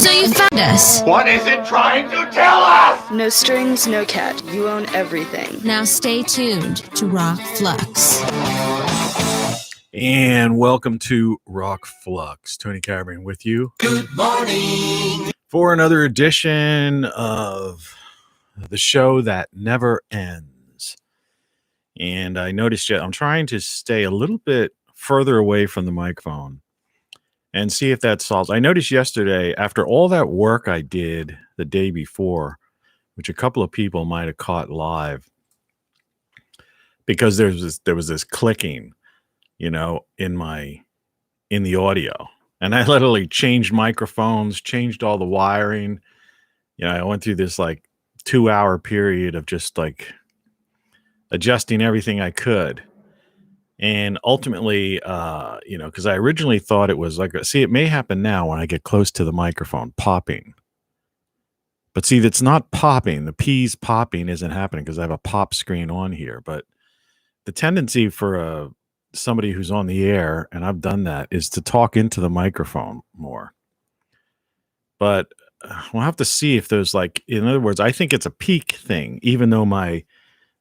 So you found us. What is it trying to tell us? No strings, no cat. You own everything. Now stay tuned to Rock Flux. And welcome to Rock Flux. Tony Caravan with you. Good morning. For another edition of the show that never ends. And I noticed I'm trying to stay a little bit further away from the microphone and see if that solves. I noticed yesterday, after all that work I did the day before, which a couple of people might have caught live, because there was this clicking, in the audio. And I literally changed microphones, changed all the wiring. I went through this 2-hour period of just adjusting everything I could. And ultimately, because I originally thought it was it may happen now when I get close to the microphone, popping. But see, that's not popping. The P's popping isn't happening because I have a pop screen on here. But the tendency for somebody who's on the air, and I've done that, is to talk into the microphone more. But we'll have to see if there's in other words, I think it's a peak thing, even though my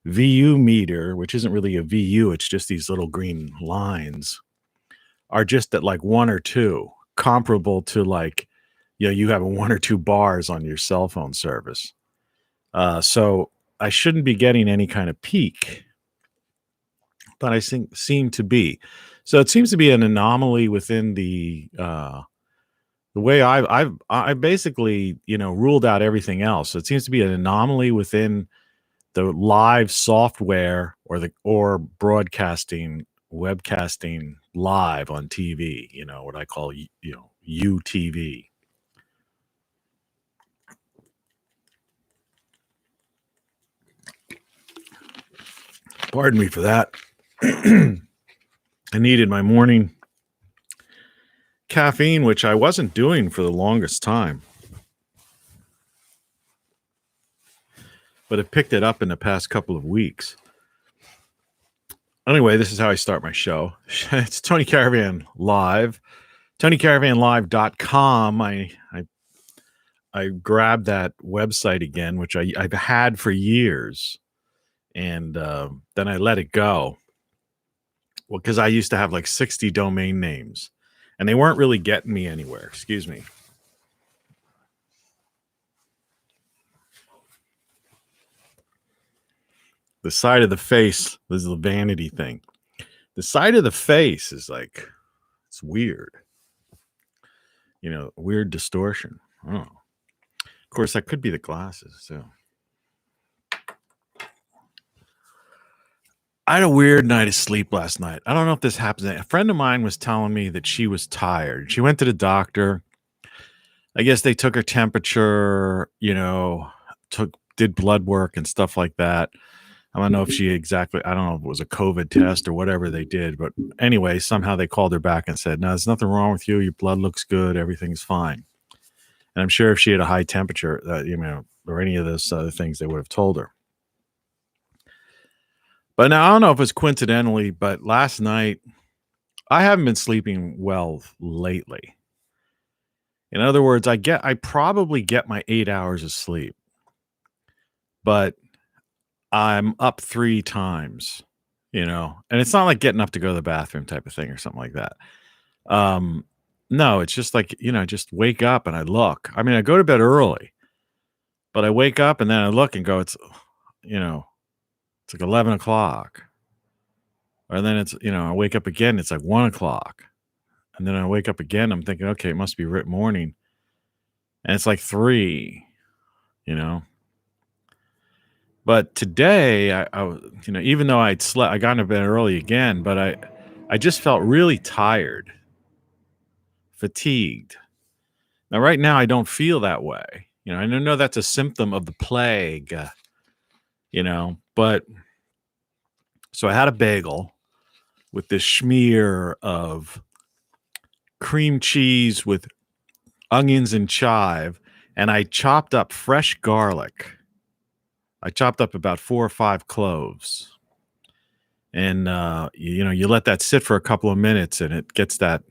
VU meter, which isn't really a VU, it's just these little green lines, are just at 1 or 2, comparable to you have 1 or 2 bars on your cell phone service. So I shouldn't be getting any kind of peak, but I seem to be. So it seems to be an anomaly within the way I basically ruled out everything else. So it seems to be an anomaly within the live software or broadcasting, webcasting live on TV. What I call UTV. Pardon me for that. I needed my morning caffeine, which I wasn't doing for the longest time. But I picked it up in the past couple of weeks. Anyway, this is how I start my show. It's Tony Caravan Live. TonyCaravanLive.com. I grabbed that website again, which I've had for years. And then I let it go. Well, because I used to have 60 domain names. And they weren't really getting me anywhere. Excuse me. The side of the face, this is the vanity thing. The side of the face is it's weird. Weird distortion. Oh. Of course, that could be the glasses. So I had a weird night of sleep last night. I don't know if this happens. A friend of mine was telling me that she was tired. She went to the doctor. I guess they took her temperature, did blood work and stuff like that. I don't know if I don't know if it was a COVID test or whatever they did. But anyway, somehow they called her back and said, no, there's nothing wrong with you. Your blood looks good. Everything's fine. And I'm sure if she had a high temperature, or any of those other things, they would have told her. But now I don't know if it's coincidentally, but last night, I haven't been sleeping well lately. In other words, I probably get my 8 hours of sleep, but I'm up 3 times, and it's not like getting up to go to the bathroom type of thing or something like that. No, it's just just wake up and I look. I mean, I go to bed early, but I wake up and then I look and go, it's 11 o'clock. Or then it's, I wake up again, it's 1 o'clock. And then I wake up again, I'm thinking, okay, it must be morning. And it's 3, But today, I even though I got into bed early again, but I just felt really tired, fatigued. Now, right now, I don't feel that way. I know that's a symptom of the plague, but so I had a bagel with this schmear of cream cheese with onions and chive, and I chopped up fresh garlic. I chopped up about 4 or 5 cloves, and you let that sit for a couple of minutes, and it gets that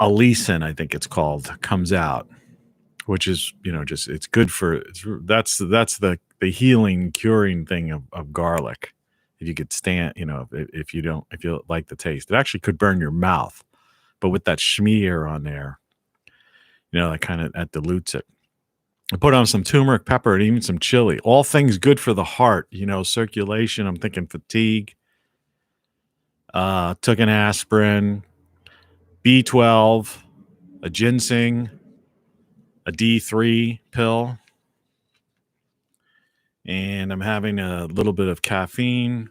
Allicin, I think it's called, comes out, which is, just it's good for that's the healing, curing thing of garlic. If you could stand, if you like the taste, it actually could burn your mouth, but with that schmear on there, that dilutes it. I put on some turmeric, pepper, and even some chili. All things good for the heart, circulation. I'm thinking fatigue. Took an aspirin, B12, a ginseng, a D3 pill, and I'm having a little bit of caffeine.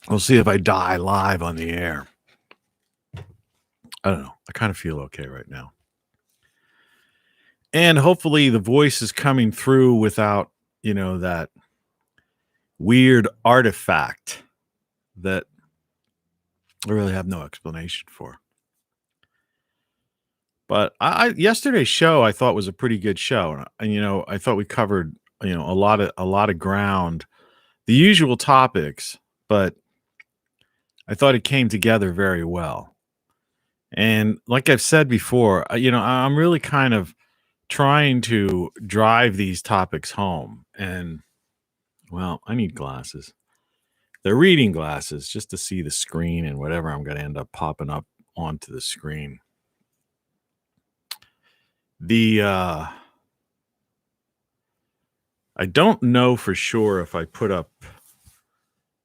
We'll see if I die live on the air. I don't know. I kind of feel okay right now. And hopefully the voice is coming through without, that weird artifact that I really have no explanation for. But yesterday's show I thought was a pretty good show, and I thought we covered a lot of ground, the usual topics, but I thought it came together very well. And like I've said before, I'm really kind of trying to drive these topics home. And well, I need glasses. They're reading glasses just to see the screen and whatever I'm going to end up popping up onto the screen. I don't know for sure if I put up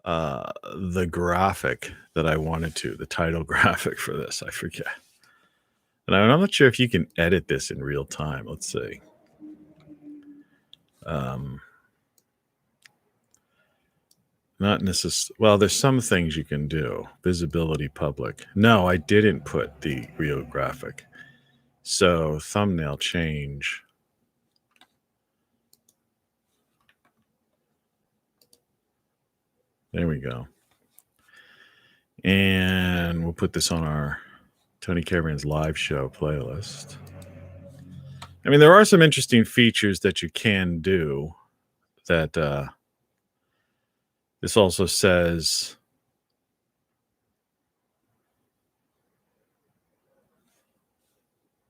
the graphic that I wanted to, the title graphic for this. I forget. And I'm not sure if you can edit this in real time. Let's see. Not necessarily. Well, there's some things you can do. Visibility public. No, I didn't put the real graphic. So thumbnail change. There we go. And we'll put this on our Tony Caravan's live show playlist. I mean, there are some interesting features that you can do that this also says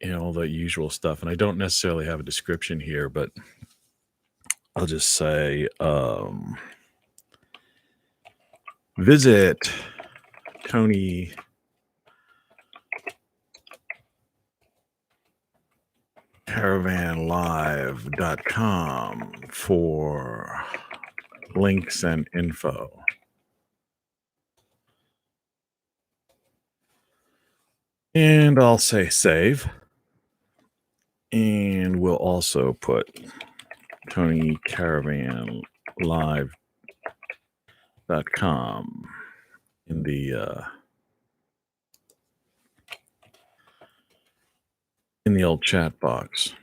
all the usual stuff. And I don't necessarily have a description here, but I'll just say visit Tony caravanlive.com for links and info. And I'll say save. And we'll also put TonyCaravanLive.com in the old chat box.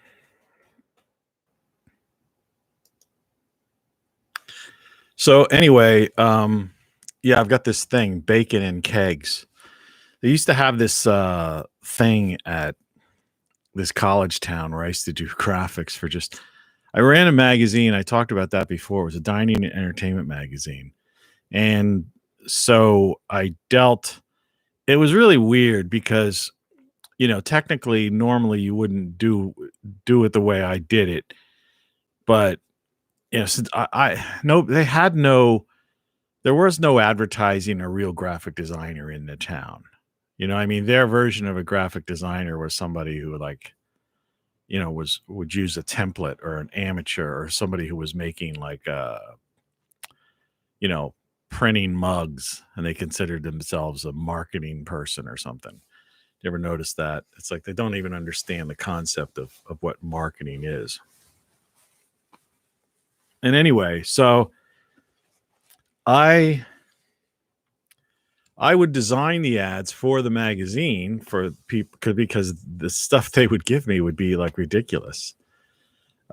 So anyway, I've got this thing, bacon and kegs. They used to have this thing at this college town where I used to do graphics for I ran a magazine. I talked about that before. It was a dining and entertainment magazine. And so it was really weird because, technically, normally you wouldn't do it the way I did it. But, since there was no advertising a real graphic designer in the town. Their version of a graphic designer was somebody who would use a template, or an amateur, or somebody who was making printing mugs, and they considered themselves a marketing person or something. You ever notice that? It's like they don't even understand the concept of what marketing is. And anyway, so I would design the ads for the magazine for people because the stuff they would give me would be ridiculous.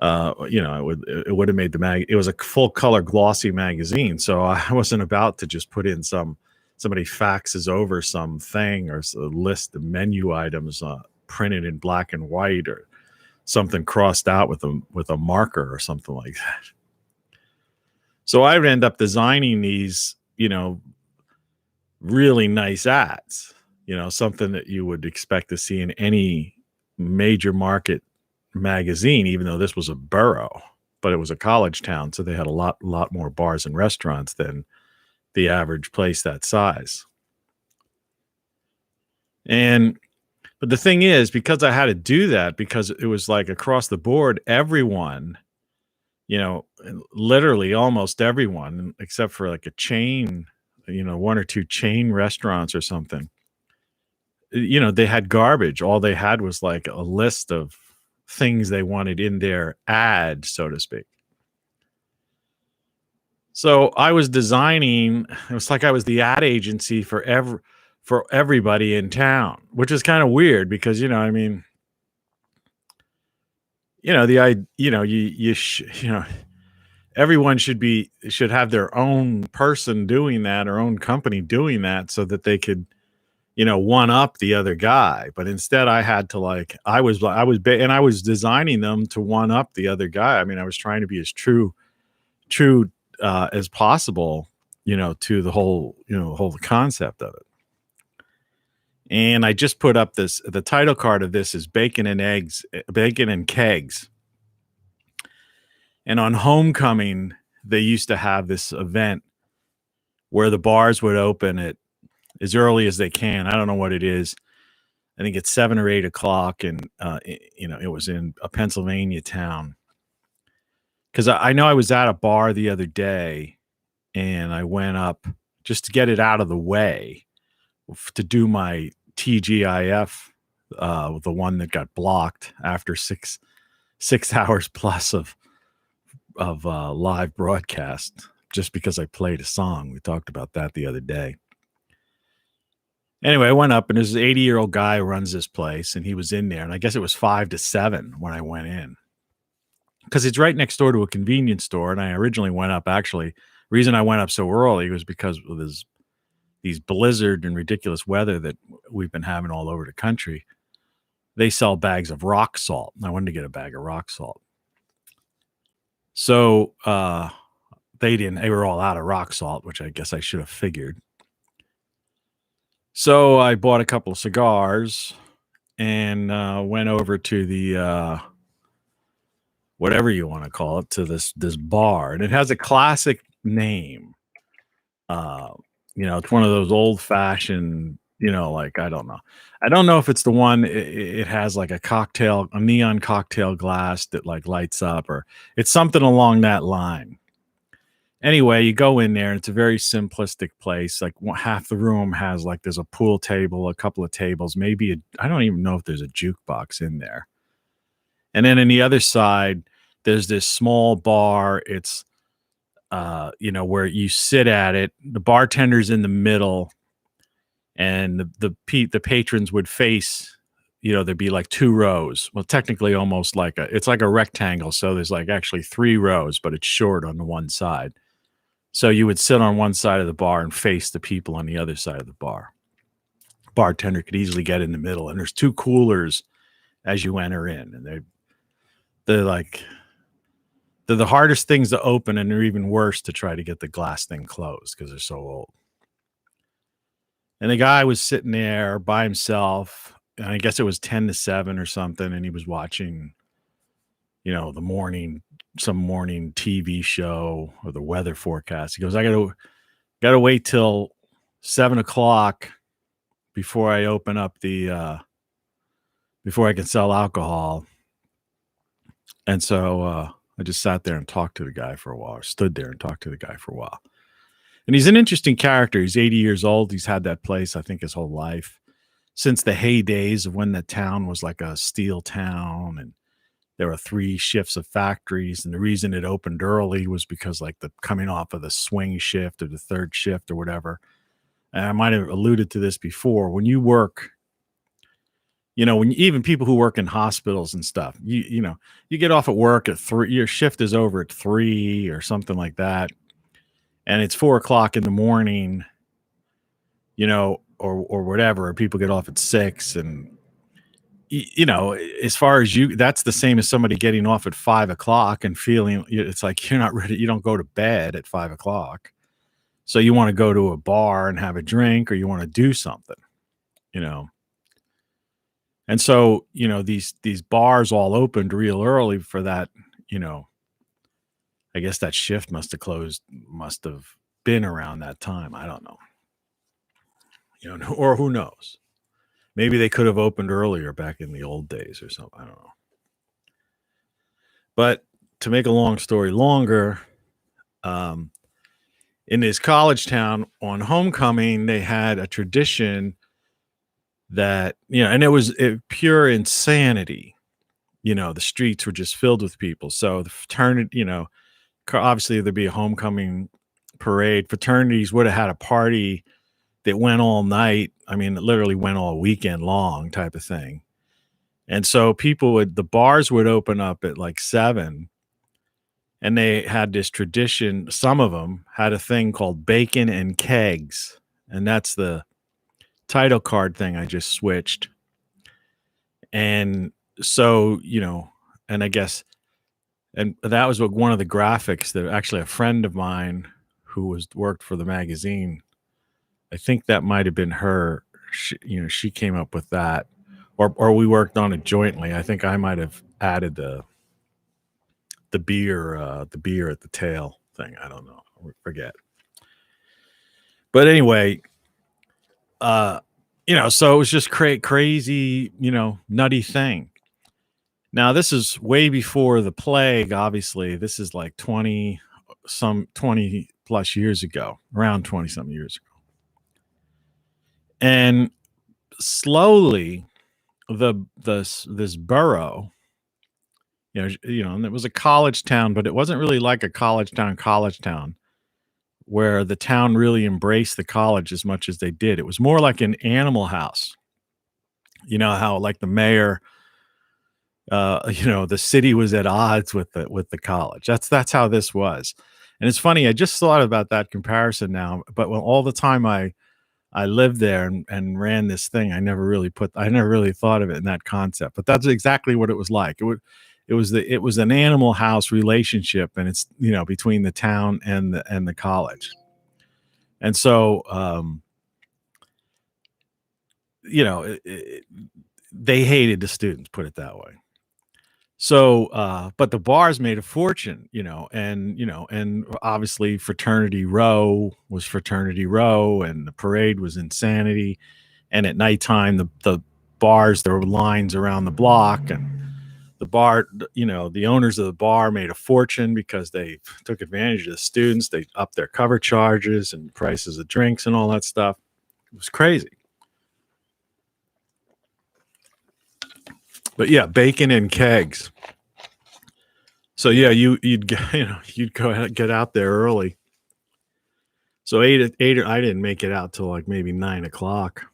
It would have made the it was a full color glossy magazine. So I wasn't about to just put in somebody faxes over something or a list of menu items printed in black and white, or something crossed out with a marker or something like that. So I would end up designing these, really nice ads, something that you would expect to see in any major market magazine, even though this was a borough, but it was a college town. So they had a lot more bars and restaurants than the average place that size. But the thing is, because I had to do that, because it was like across the board, everyone, literally almost everyone, except for like a chain, one or two chain restaurants or something, they had garbage. All they had was like a list of things they wanted in their ad, so to speak. So I was designing, it was like I was the ad agency for everybody in town, which is kind of weird because, everyone should have their own person doing that, or own company doing that, so that they could, one up the other guy. But instead I had to I was designing them to one up the other guy. I mean, I was trying to be as true as possible, to the whole concept of it. And I just put up the title card of this is Bacon and Kegs. And on homecoming, they used to have this event where the bars would open at as early as they can. I don't know what it is. I think it's 7 or 8 o'clock. And, it was in a Pennsylvania town. Because I know I was at a bar the other day, and I went up just to get it out of the way to do my TGIF, the one that got blocked after six hours plus of live broadcast, just because I played a song. We talked about that the other day. Anyway, I went up, and there's an 80-year-old guy who runs this place, and he was in there, and I guess it was 5 to 7 when I went in, because it's right next door to a convenience store. And I originally went up, actually, reason I went up so early was because of these blizzard and ridiculous weather that we've been having all over the country. They sell bags of rock salt, and I wanted to get a bag of rock salt. So they were all out of rock salt, which I guess I should have figured. So I bought a couple of cigars and went over to the whatever you want to call it, to this bar, and it has a classic name. It's one of those old fashioned, I don't know if it's the one. It has like a neon cocktail glass that lights up, or it's something along that line. Anyway, you go in there, and it's a very simplistic place. Like half the room has there's a pool table, a couple of tables, maybe I don't even know if there's a jukebox in there. And then on the other side, there's this small bar. It's where you sit at it. The bartender's in the middle, and the patrons would face, there'd be 2 rows. Well, technically almost it's like a rectangle. So there's actually 3 rows, but it's short on the one side. So you would sit on one side of the bar and face the people on the other side of the bar. Bartender could easily get in the middle, and there's 2 coolers as you enter in, and they're the hardest things to open, and they're even worse to try to get the glass thing closed because they're so old. And the guy was sitting there by himself, and I guess it was 10 to 7 or something, and he was watching, some morning TV show or the weather forecast. He goes, I gotta wait till 7 o'clock before I open up before I can sell alcohol. And so I just sat there and talked to the guy for a while, or stood there and talked to the guy for a while. And he's an interesting character. He's 80 years old. He's had that place, I think, his whole life, since the heydays of when the town was like a steel town, and there were 3 shifts of factories. And the reason it opened early was because the coming off of the swing shift or the 3rd shift or whatever. And I might have alluded to this before. When you work, even people who work in hospitals and stuff, you get off at work at 3, your shift is over at 3 or something like that. And it's 4 o'clock in the morning, or whatever. People get off at 6, and as far as that's the same as somebody getting off at 5 o'clock and feeling it's like you're not ready. You don't go to bed at 5 o'clock. So you want to go to a bar and have a drink, or you want to do something, you know. And so, these bars all opened real early for that, you know, I guess that shift must have been around that time. I don't know. Or who knows? Maybe they could have opened earlier back in the old days or something. I don't know. But to make a long story longer, um, in this college town on homecoming, they had a tradition that, and it was pure insanity. The streets were just filled with people. So the fraternity, obviously there'd be a homecoming parade. Fraternities would have had a party that went all night. I mean, it literally went all weekend long type of thing. And so the bars would open up at like 7, and they had this tradition. Some of them had a thing called bacon and kegs. And that's the title card thing I just switched. And so, and I guess, and that was one of the graphics that actually a friend of mine who worked for the magazine, I think that might have been her. She came up with that, or we worked on it jointly. I think I might have added the beer at the tail thing. I don't know. I forget. But anyway, so it was just crazy, nutty thing. Now this is way before the plague. Obviously, this is like 20 plus years ago, around 20 some years ago. And slowly this borough, and it was a college town, but it wasn't really like a college town where the town really embraced the college as much as they did. It was more like an animal house. You know how like the mayor, the city was at odds with the college. That's how this was. And it's funny, I just thought about that comparison now, but all the time I lived there and ran this thing, I never really thought of it in that concept. But that's exactly what it was like. It was an animal house relationship, and it's between the town and the college. And so they hated the students, put it that way. So but the bars made a fortune, and obviously Fraternity Row was Fraternity Row, and the parade was insanity. And at nighttime, the bars, there were lines around the block, and the bar, the owners of the bar made a fortune because they took advantage of the students. They upped their cover charges and prices of drinks and all that stuff. It was crazy. But yeah, bacon and kegs. So yeah, you'd go ahead, get out there early. So eight, I didn't make it out till like maybe 9:00.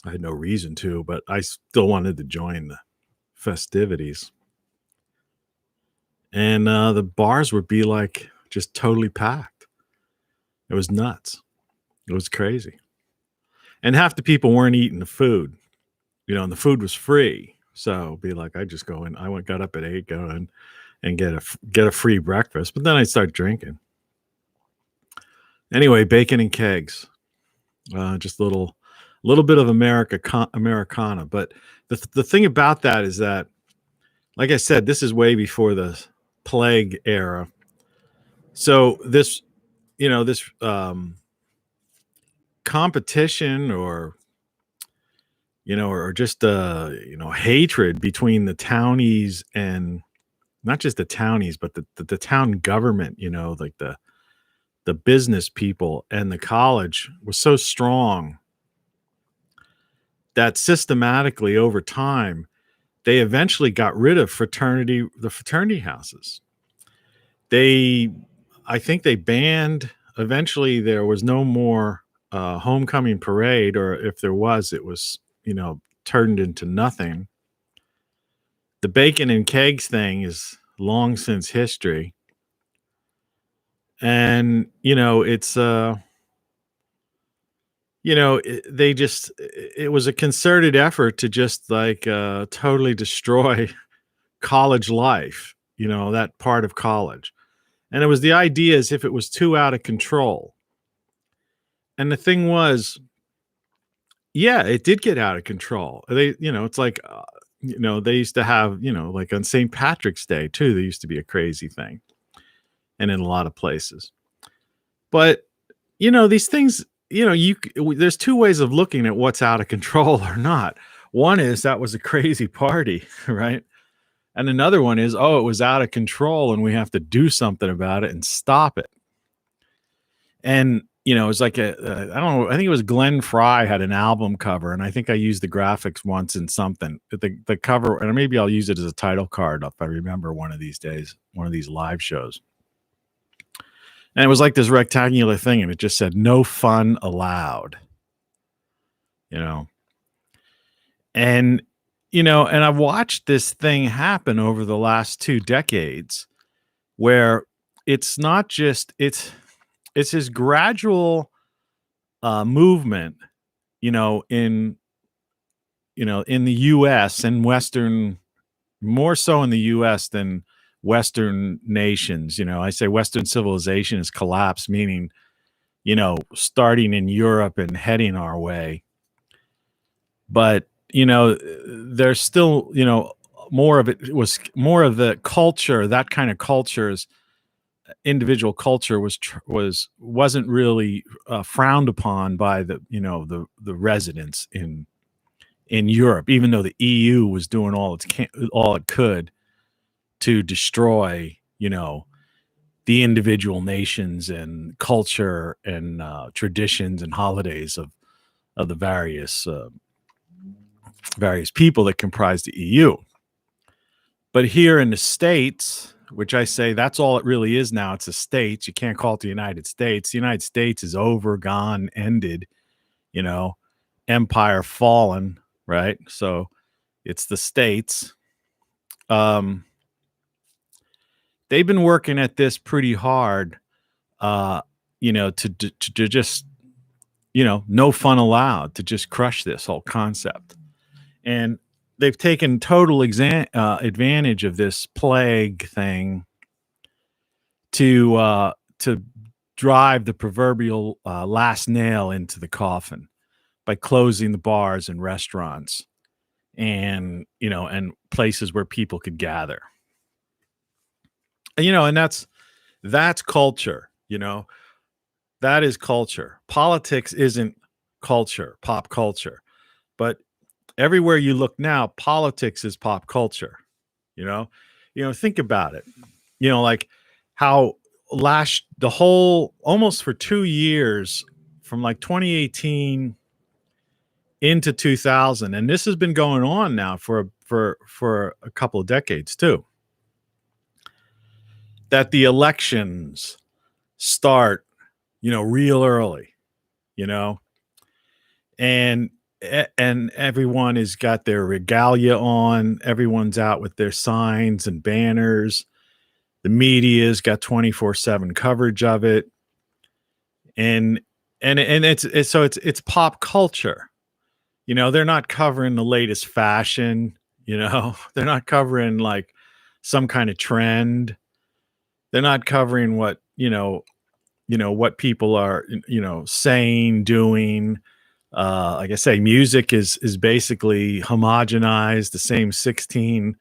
I had no reason to, but I still wanted to join the festivities. And the bars would be like just totally packed. It was nuts. It was crazy. And half the people weren't eating the food, and the food was free. So it'd be like, I just go in. Got up at 8, go in and get a free breakfast. But then I'd start drinking. Anyway, bacon and kegs. Just a little bit of Americana. But the thing about that is that, like I said, this is way before the plague era. So this competition or just hatred between the townies, and not just the townies, but the town government, like the business people and the college, was so strong that systematically over time they eventually got rid of the fraternity houses. I think they banned, eventually there was no more homecoming parade, or if there was, it was turned into nothing. The bacon and kegs thing is long since history. And it's it was a concerted effort to just like totally destroy college life, that part of college. And it was the idea, as if it was too out of control. and the thing was, yeah, it did get out of control. It's like, they used to have, like on St. Patrick's Day too, there used to be a crazy thing, and in a lot of places. But, these things, there's two ways of looking at what's out of control or not. One is that was a crazy party, right? And another one is, oh, it was out of control and we have to do something about it and stop it. And, it's like I don't know, I think it was Glenn Fry had an album cover, and I think I used the graphics once in something. The cover, and maybe I'll use it as a title card if I remember one of these days, one of these live shows. And it was like this rectangular thing, and it just said, "No fun allowed." And, and I've watched this thing happen over the last 2 decades where it's not just, it's this gradual movement, in the US and Western, more so in the US than Western nations. I say Western civilization has collapsed, meaning, starting in Europe and heading our way. But, there's still, more of it was more of the culture, that kind of culture's individual culture wasn't really frowned upon by the residents in Europe, even though the EU was doing all it could to destroy, the individual nations and culture and traditions and holidays of the various people that comprise the EU. But here in the States, which I say that's all it really is now, it's the States. You can't call it the United States. The United States is over, gone, ended, empire fallen, right? So it's the States. They've been working at this pretty hard, to just, no fun allowed, to just crush this whole concept. And they've taken total advantage of this plague thing to drive the proverbial last nail into the coffin by closing the bars and restaurants and and places where people could gather. And that's culture. That is culture. Politics isn't culture, pop culture, but everywhere you look now, politics is pop culture. Think about it. Like how almost for 2 years, from like 2018 into 2000, and this has been going on now for a couple of decades too, that the elections start, real early, and everyone has got their regalia on. Everyone's out with their signs and banners. The media's got 24/7 coverage of it. And it's pop culture. They're not covering the latest fashion, they're not covering like some kind of trend. They're not covering what, what people are, saying, doing. Like I say, music is basically homogenized. The same 16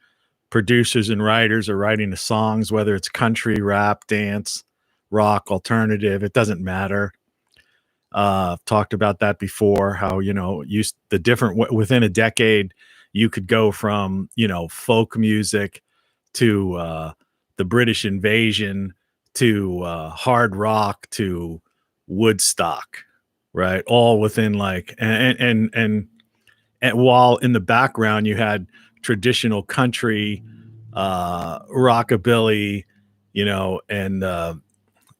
producers and writers are writing the songs, whether it's country, rap, dance, rock, alternative. It doesn't matter. I've talked about that before, how, the different within a decade, you could go from, folk music to the British invasion to hard rock to Woodstock, right? All within like, and while in the background you had traditional country, rockabilly,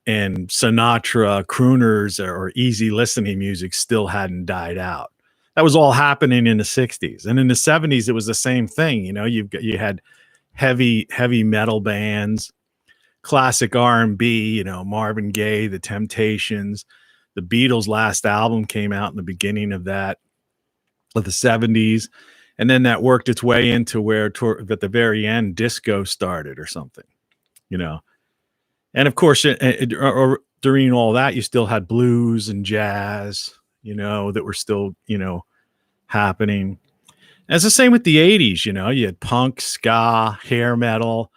and Sinatra, crooners or easy listening music still hadn't died out. That was all happening in the 60s. And in the 70s, it was the same thing. You had heavy metal bands, classic R&B, Marvin Gaye, The Temptations. The Beatles' last album came out in the beginning of the 70s. And then that worked its way into where at the very end, disco started or something, And of course, during all that, you still had blues and jazz, that were still, happening. And it's the same with the 80s, you had punk, ska, hair metal,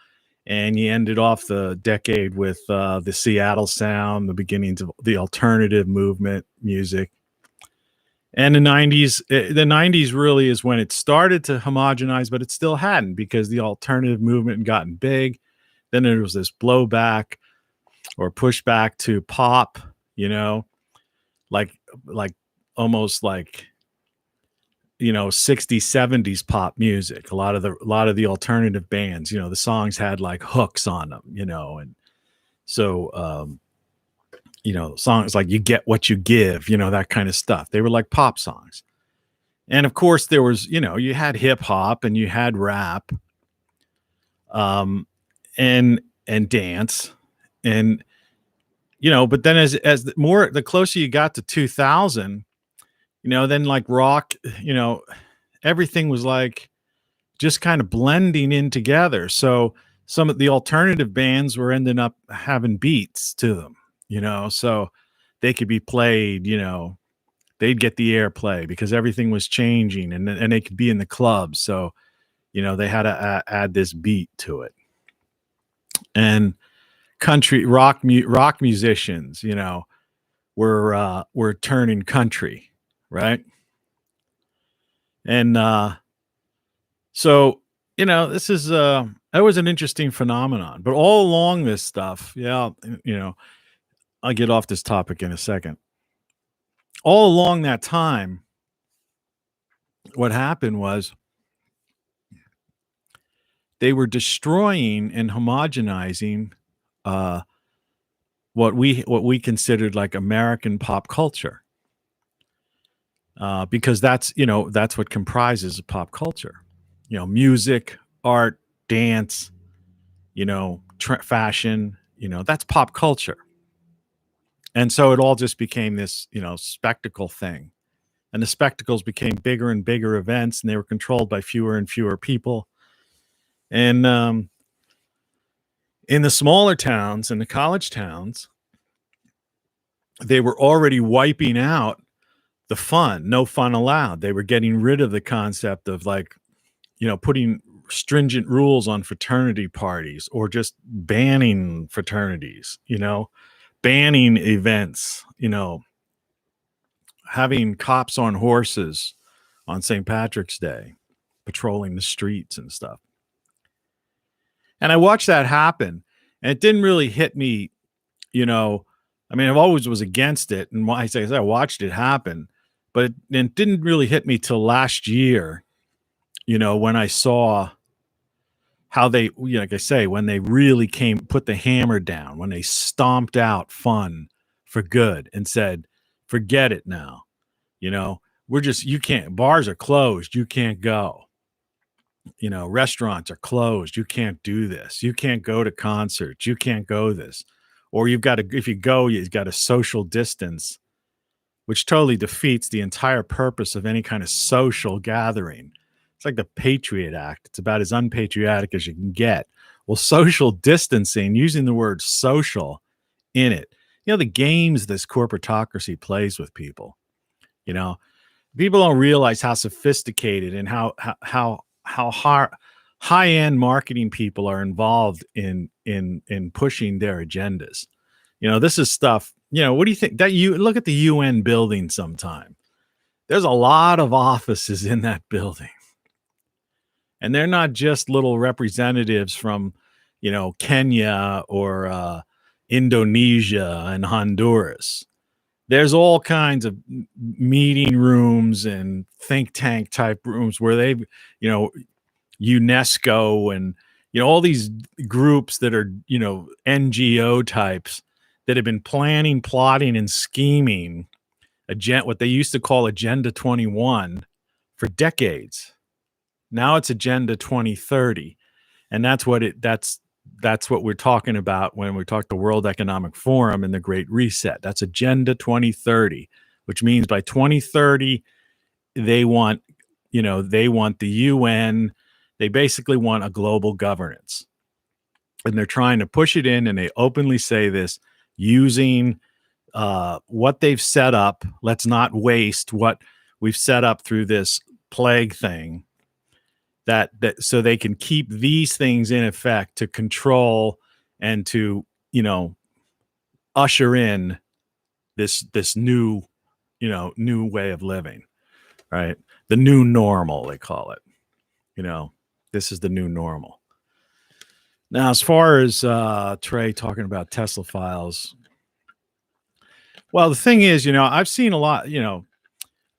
and you ended off the decade with the Seattle sound, the beginnings of the alternative movement music. And the 90s really is when it started to homogenize, but it still hadn't, because the alternative movement had gotten big. Then there was this blowback or pushback to pop, like almost like 60s, 70s pop music. A lot of the alternative bands, the songs had like hooks on them, and so songs like "You Get What You Give," that kind of stuff. They were like pop songs. And of course there was, you had hip hop and you had rap, and dance, and but then as the closer you got to 2000, then like rock, everything was like just kind of blending in together. So some of the alternative bands were ending up having beats to them, so they could be played, they'd get the airplay because everything was changing, and they could be in the club. So, they had to add this beat to it. And country rock musicians, were turning country, right? And so, this is that was an interesting phenomenon. But all along this stuff, I'll get off this topic in a second. All along that time, what happened was they were destroying and homogenizing what we considered like American pop culture, because that's what comprises pop culture. Music, art, dance, fashion. That's pop culture. And so it all just became this spectacle thing. And the spectacles became bigger and bigger events, and they were controlled by fewer and fewer people. And in the smaller towns, in the college towns, they were already wiping out the fun. No fun allowed. They were getting rid of the concept of like, putting stringent rules on fraternity parties, or just banning fraternities, banning events, having cops on horses on St. Patrick's Day, patrolling the streets and stuff. And I watched that happen, and it didn't really hit me, I've always was against it. And I say I watched it happen, but it didn't really hit me till last year, when I saw how they, like I say, when they really put the hammer down, when they stomped out fun for good and said, forget it now. You can't, bars are closed. You can't go. Restaurants are closed. You can't do this. You can't go to concerts. You can't go this. Or if you go, you've got a social distance, which totally defeats the entire purpose of any kind of social gathering. It's like the Patriot Act. It's about as unpatriotic as you can get. Well, social distancing, using the word social in it, the games this corporatocracy plays with people, people don't realize how sophisticated and how high-end marketing people are involved in pushing their agendas. This is stuff, what do you think that you look at the UN building sometime? There's a lot of offices in that building. And they're not just little representatives from, Kenya or Indonesia and Honduras. There's all kinds of meeting rooms and think tank type rooms where they've, UNESCO and, all these groups that are, NGO types that have been planning, plotting, and scheming what they used to call Agenda 21 for decades. Now it's Agenda 2030. And that's what we're talking about when we talk the World Economic Forum and the Great Reset. That's Agenda 2030, which means by 2030, they want the UN. They basically want a global governance. And they're trying to push it in, and they openly say this. using what they've set up. Let's not waste what we've set up through this plague thing, that so they can keep these things in effect to control and to, usher in this new, new way of living, right? The new normal, they call it. This is the new normal. Now, as far as Trey talking about Tesla files, well, the thing is, I've seen a lot,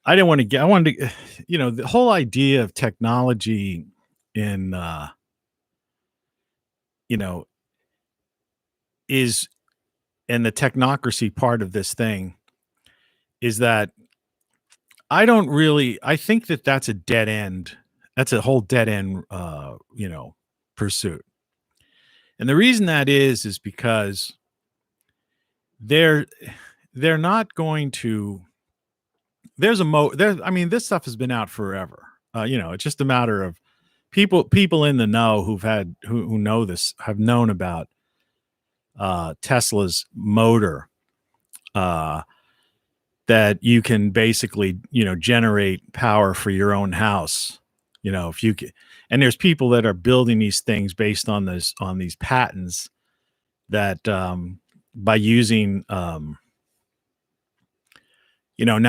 I wanted to, the whole idea of technology in, is, and the technocracy part of this thing is that I think that that's a dead end. That's a whole dead end, pursuit. And the reason that is because they're not going to, this stuff has been out forever. It's just a matter of people in the know who know this have known about Tesla's motor, that you can basically, generate power for your own house. If you can, and there's people that are building these things based on these patents that, by using, now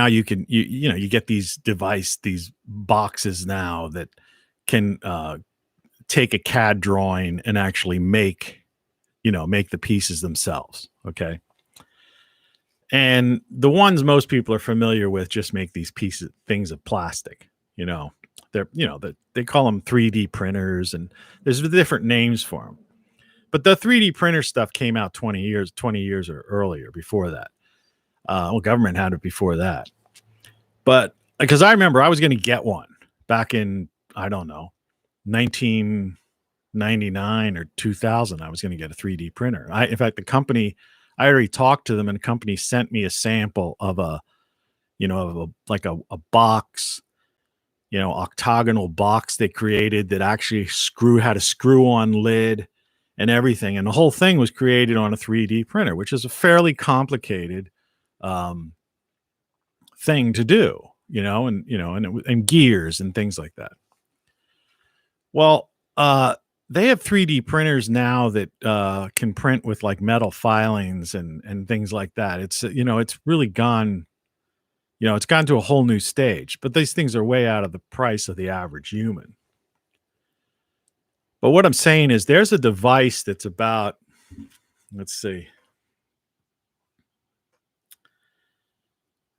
you can, you get these boxes now that can, take a CAD drawing and actually make the pieces themselves. Okay. And the ones most people are familiar with just make these things of plastic. They call them 3D printers, and there's different names for them. But the 3D printer stuff came out 20 years or earlier before that. Government had it before that. But because I remember I was going to get one back in, I don't know, 1999 or 2000. I was going to get a 3D printer. In fact, the company, I already talked to them, and the company sent me a sample of a box, octagonal box they created that actually had a screw-on lid and everything. And the whole thing was created on a 3D printer, which is a fairly complicated thing to do, and gears and things like that. Well, they have 3D printers now that can print with like metal filings and things like that. It's, it's really gone, it's gone to a whole new stage, but these things are way out of the price of the average human. But what I'm saying is there's a device that's about, let's see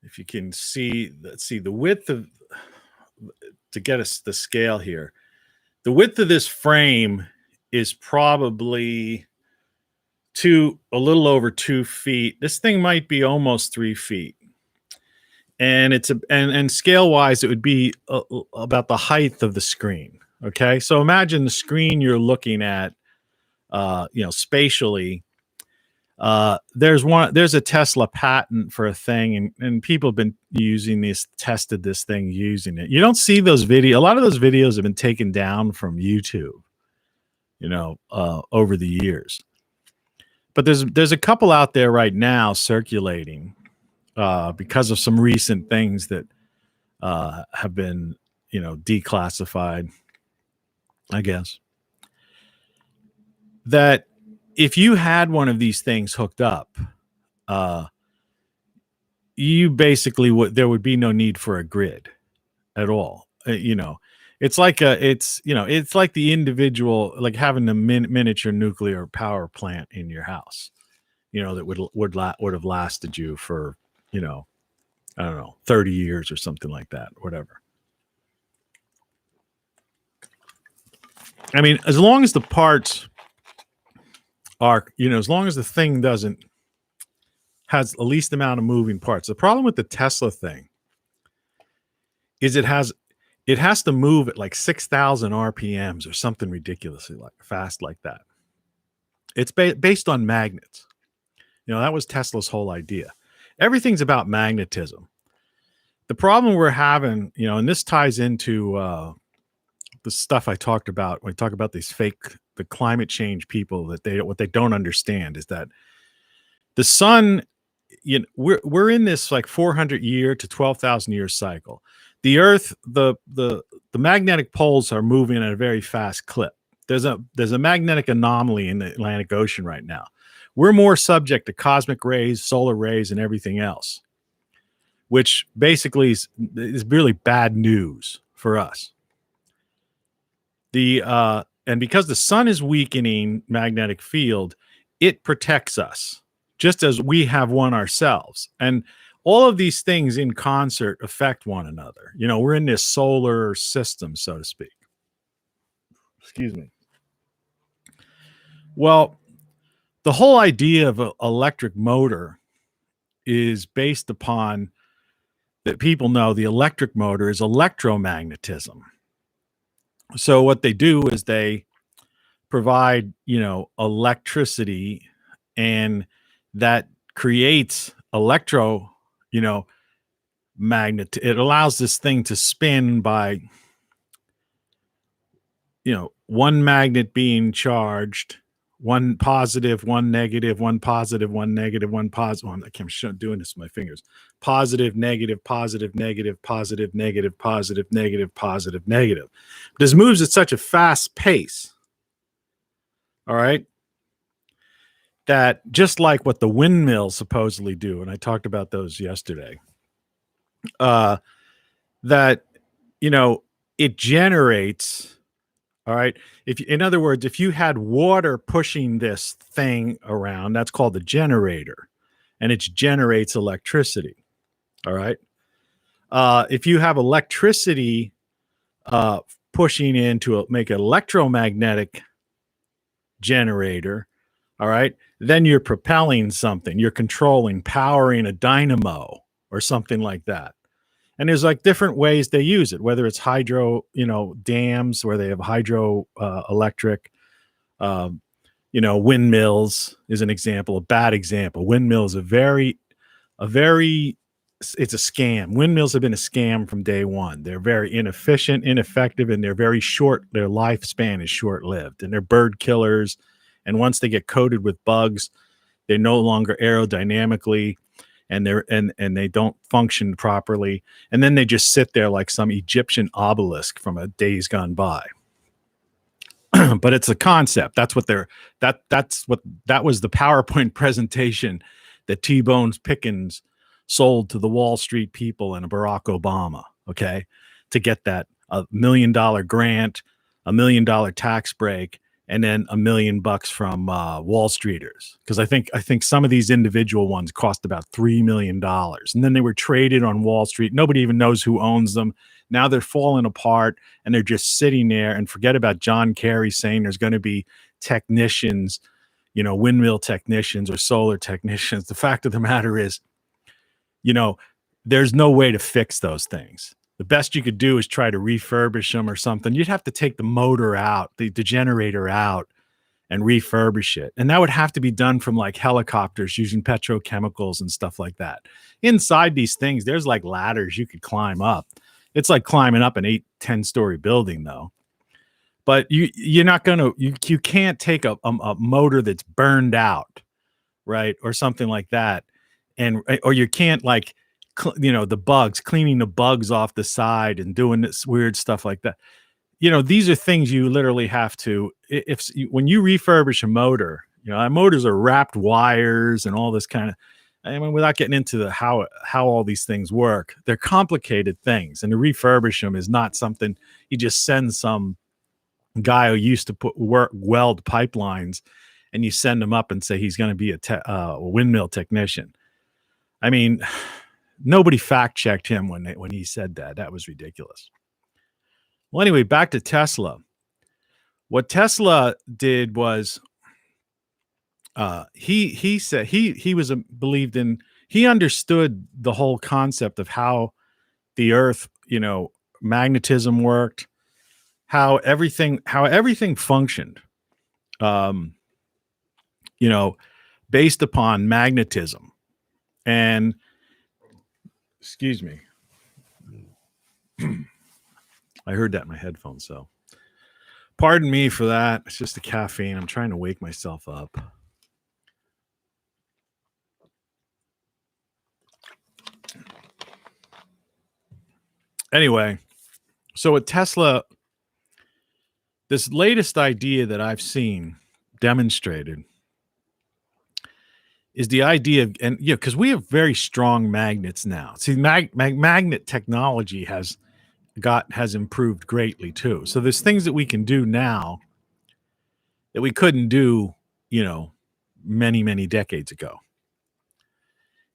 if you can see, the width of, to get us the scale here. The width of this frame is probably a little over 2 feet. This thing might be almost 3 feet. And and scale wise, it would be about the height of the screen. Okay. So imagine the screen you're looking at, spatially. There's a Tesla patent for a thing, and people have been tested this thing using it. You don't see those videos. A lot of those videos have been taken down from YouTube, over the years. But there's a couple out there right now circulating, because of some recent things that have been, declassified, I guess. That if you had one of these things hooked up, you basically there would be no need for a grid at all. It's like it's like the individual, like having a miniature nuclear power plant in your house, that would have lasted you for, I don't know, 30 years or something like that, whatever. I mean, as long as the parts are, as long as the thing has the least amount of moving parts. The problem with the Tesla thing is it has to move at like 6,000 RPMs or something ridiculously fast like that. It's based on magnets. That was Tesla's whole idea. Everything's about magnetism. The problem we're having, and this ties into the stuff I talked about when we talk about the climate change people, what they don't understand is that The sun, we're in this like 400 year to 12,000 year cycle. The Earth, the magnetic poles are moving at a very fast clip. There's a magnetic anomaly in the Atlantic Ocean right now. We're more subject to cosmic rays, solar rays, and everything else, which basically is really bad news for us. And because the sun is weakening magnetic field, it protects us, just as we have one ourselves. And all of these things in concert affect one another. We're in this solar system, so to speak. Excuse me. Well, the whole idea of an electric motor is based upon that people know the electric motor is electromagnetism. So what they do is they provide, electricity, and that creates magnet. It allows this thing to spin by, one magnet being charged, one positive, one negative, one positive, one negative, one positive. I can't doing this with my fingers. Positive, negative, positive, negative, positive, negative, positive, negative, positive, negative. This moves at such a fast pace. All right. That just like what the windmills supposedly do, and I talked about those yesterday, that, it generates. All right. In other words, if you had water pushing this thing around, that's called the generator, and it generates electricity. All right. If you have electricity pushing in to make an electromagnetic generator, all right, then you're propelling something, you're controlling, powering a dynamo or something like that. And there's like different ways they use it, whether it's hydro, dams where they have hydro electric, windmills is an example, a bad example. Windmills are it's a scam. Windmills have been a scam from day one. They're very inefficient, ineffective, and they're very short. Their lifespan is short-lived, and they're bird killers. And once they get coated with bugs, they're no longer aerodynamically, and they don't function properly. And then they just sit there like some Egyptian obelisk from a days gone by. But it's a concept. That was the PowerPoint presentation that T-Bones Pickens sold to the Wall Street people and Barack Obama, okay, to get that $1 million grant, $1 million tax break, and then $1 million from Wall Streeters. Because I think some of these individual ones cost about $3 million. And then they were traded on Wall Street. Nobody even knows who owns them. Now they're falling apart, and they're just sitting there. And forget about John Kerry saying there's going to be technicians, windmill technicians or solar technicians. The fact of the matter is, there's no way to fix those things. The best you could do is try to refurbish them or something. You'd have to take the motor out, the generator out, and refurbish it. And that would have to be done from like helicopters using petrochemicals and stuff like that. Inside these things, there's like ladders you could climb up. It's like climbing up an 8-10 story building, though. But you're not gonna you can't take a motor that's burned out, right, or something like that, or you can't like the bugs, cleaning the bugs off the side and doing this weird stuff like that. These are things you literally have to, when you refurbish a motor, motors are wrapped wires and all this kind of, without getting into how all these things work, they're complicated things, and to refurbish them is not something you just send some guy who used to weld pipelines, and you send him up and say he's going to be a windmill technician. Nobody fact checked him when he said that. That was ridiculous. Well, anyway, back to Tesla. What Tesla did was he said he was believed in. He understood the whole concept of how the Earth, magnetism worked, how everything functioned, based upon magnetism. And excuse me. I heard that in my headphones, so pardon me for that. It's just the caffeine. I'm trying to wake myself up. Anyway, so at Tesla, this latest idea that I've seen demonstrated is the idea of, and because we have very strong magnets now. See, magnet technology has improved greatly too. So there's things that we can do now that we couldn't do, many decades ago.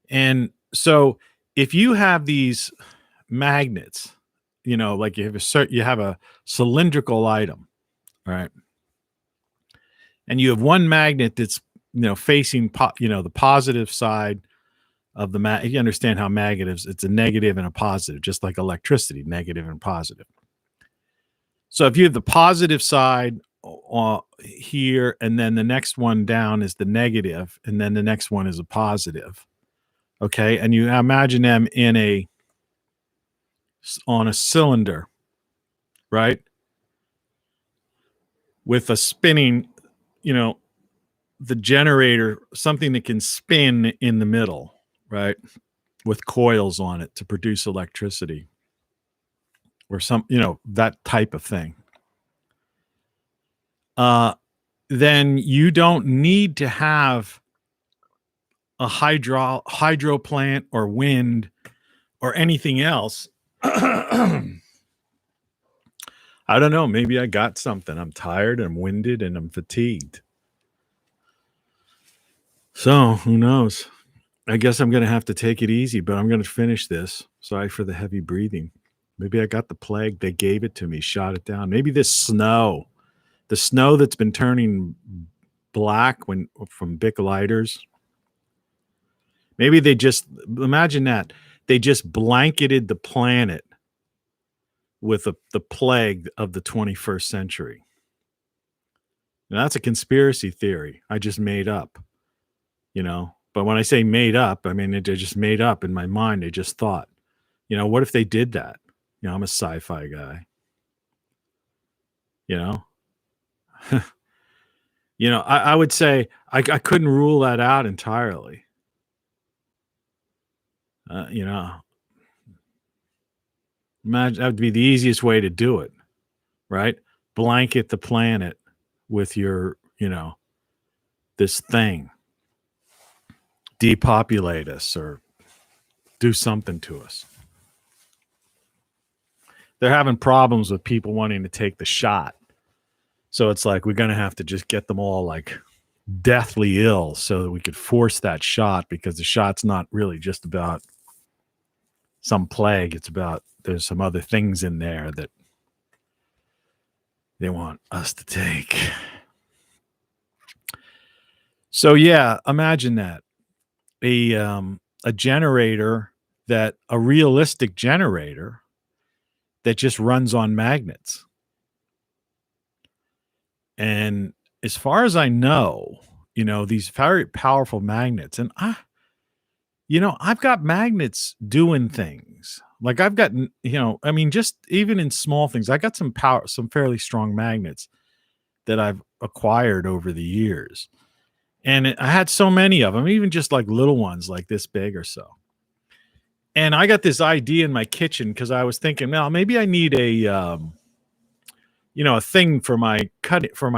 And so if you have these magnets, like you have a cylindrical item, right? And you have one magnet that's facing the positive side of the you understand how magnetives, it's a negative and a positive, just like electricity, negative and positive. So if you have the positive side here, and then the next one down is the negative, and then the next one is a positive. Okay, and you imagine them on a cylinder, right? With a spinning, the generator, something that can spin in the middle, right? With coils on it to produce electricity or that type of thing. Then you don't need to have a hydro plant or wind or anything else. I don't know. Maybe I got something. I'm tired, I'm winded, and I'm fatigued. So who knows? I guess I'm going to have to take it easy, but I'm going to finish this. Sorry for the heavy breathing. Maybe I got the plague. They gave it to me, shot it down. Maybe the snow that's been turning black from Bic lighters. Maybe they just, imagine that. They just blanketed the planet with the plague of the 21st century. Now, that's a conspiracy theory I just made up, But when I say made up, I mean, they just made up in my mind. They just thought, what if they did that? I'm a sci-fi guy. I would say I couldn't rule that out entirely. Imagine that would be the easiest way to do it, right? Blanket the planet with your, this thing. Depopulate us or do something to us. They're having problems with people wanting to take the shot. So it's like, we're going to have to just get them all like deathly ill so that we could force that shot, because the shot's not really just about some plague. It's about, there's some other things in there that they want us to take. So yeah, imagine that. A generator, a realistic generator that just runs on magnets. And as far as I know, these very powerful magnets, and I've got magnets doing things. Like I've got, just even in small things, I got some fairly strong magnets that I've acquired over the years. And I had so many of them, even just like little ones like this big or so. And I got this idea in my kitchen because I was thinking, well, maybe I need a thing for my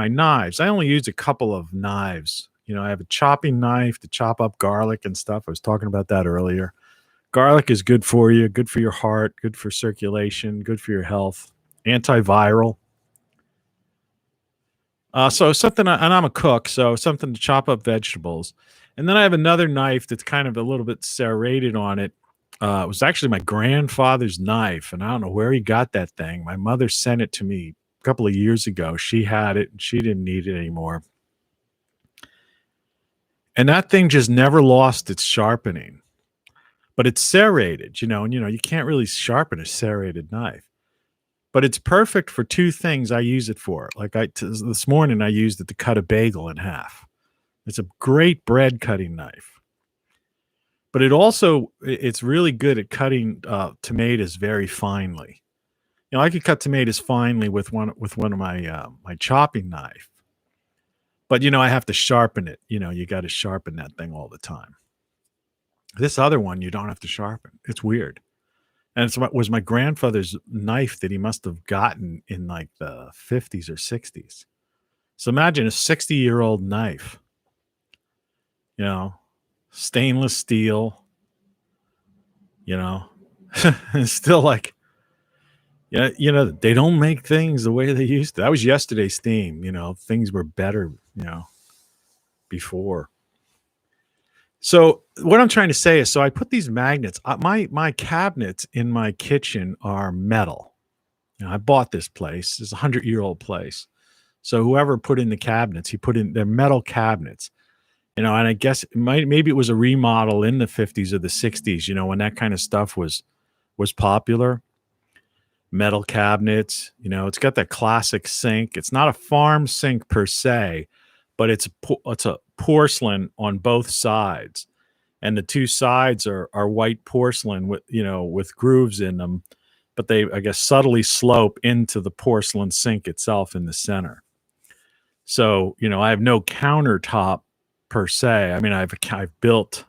knives. I only use a couple of knives. I have a chopping knife to chop up garlic and stuff. I was talking about that earlier. Garlic is good for you, good for your heart, good for circulation, good for your health, antiviral. So something, and I'm a cook, so something to chop up vegetables. And then I have another knife that's kind of a little bit serrated on it. It was actually my grandfather's knife, and I don't know where he got that thing. My mother sent it to me a couple of years ago. She had it, and she didn't need it anymore. And that thing just never lost its sharpening. But it's serrated, and you can't really sharpen a serrated knife. But it's perfect for two things I use it for. Like this morning, I used it to cut a bagel in half. It's a great bread cutting knife. But it's really good at cutting tomatoes very finely. I could cut tomatoes finely with one of my chopping knife. But I have to sharpen it. You got to sharpen that thing all the time. This other one, you don't have to sharpen. It's weird. And it was my grandfather's knife that he must have gotten in like the 50s or 60s. So imagine a 60-year-old knife, you know, stainless steel, you know, it's still like, yeah, they don't make things the way they used to. That was yesterday's theme, things were better, before. So what I'm trying to say is, so I put these magnets. My cabinets in my kitchen are metal. I bought this place. It's a 100-year-old place. So whoever put in the cabinets, he put in their metal cabinets. And I guess maybe it was a remodel in the 50s or the 60s. When that kind of stuff was popular. Metal cabinets. It's got that classic sink. It's not a farm sink per se, but it's a porcelain on both sides. And the two sides are white porcelain with grooves in them, but they, I guess, subtly slope into the porcelain sink itself in the center. So, I have no countertop per se. I mean, I've built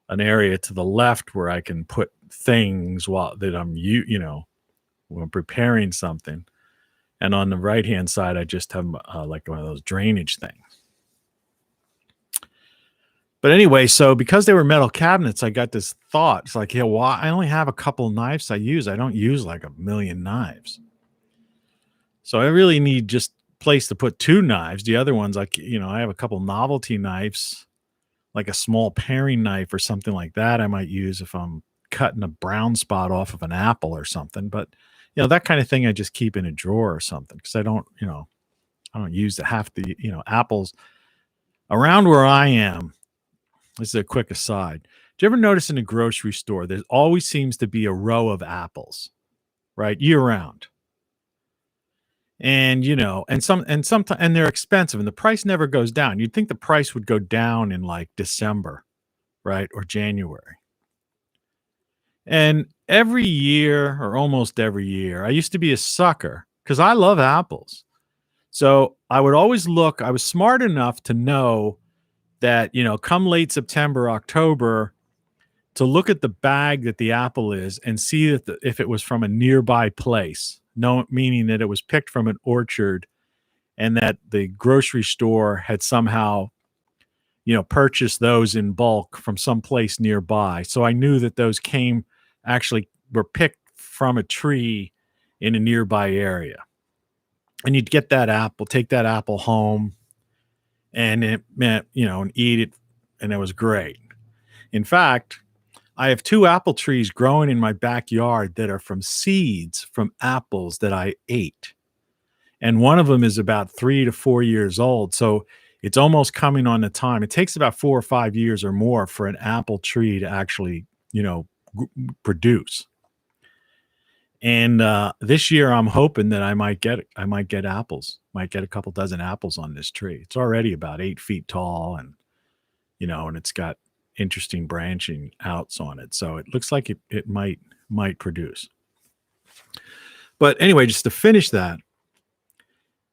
an area to the left where I can put things when I'm preparing something. And on the right-hand side, I just have like one of those drainage things. But anyway, so because they were metal cabinets, I got this thought. It's like, well, I only have a couple knives I use. I don't use like a million knives. So I really need just place to put two knives. The other ones, like, I have a couple novelty knives, like a small paring knife or something like that I might use if I'm cutting a brown spot off of an apple or something. But, that kind of thing I just keep in a drawer or something because I don't use apples around where I am. This is a quick aside. Do you ever notice in a grocery store, there always seems to be a row of apples, right? Year round. And, and they're expensive and the price never goes down. You'd think the price would go down in like December, right? Or January. And every year or almost every year, I used to be a sucker because I love apples. So I would always look, I was smart enough to know that, come late September, October, to look at the bag that the apple is and see that if it was from a nearby place, no, meaning that it was picked from an orchard and that the grocery store had somehow, purchased those in bulk from some place nearby. So I knew that those were picked from a tree in a nearby area. And you'd get that apple, take that apple home, and it meant, and eat it, and it was great. In fact, I have 2 apple trees growing in my backyard that are from seeds from apples that I ate. And one of them is about 3 to 4 years old. So it's almost coming on the time. It takes about 4 or 5 years or more for an apple tree to actually, produce. And this year I'm hoping that I might get apples, might get a couple dozen apples on this tree. It's already about 8 feet tall and, and it's got interesting branching outs on it. So it looks like it might produce. But anyway, just to finish that,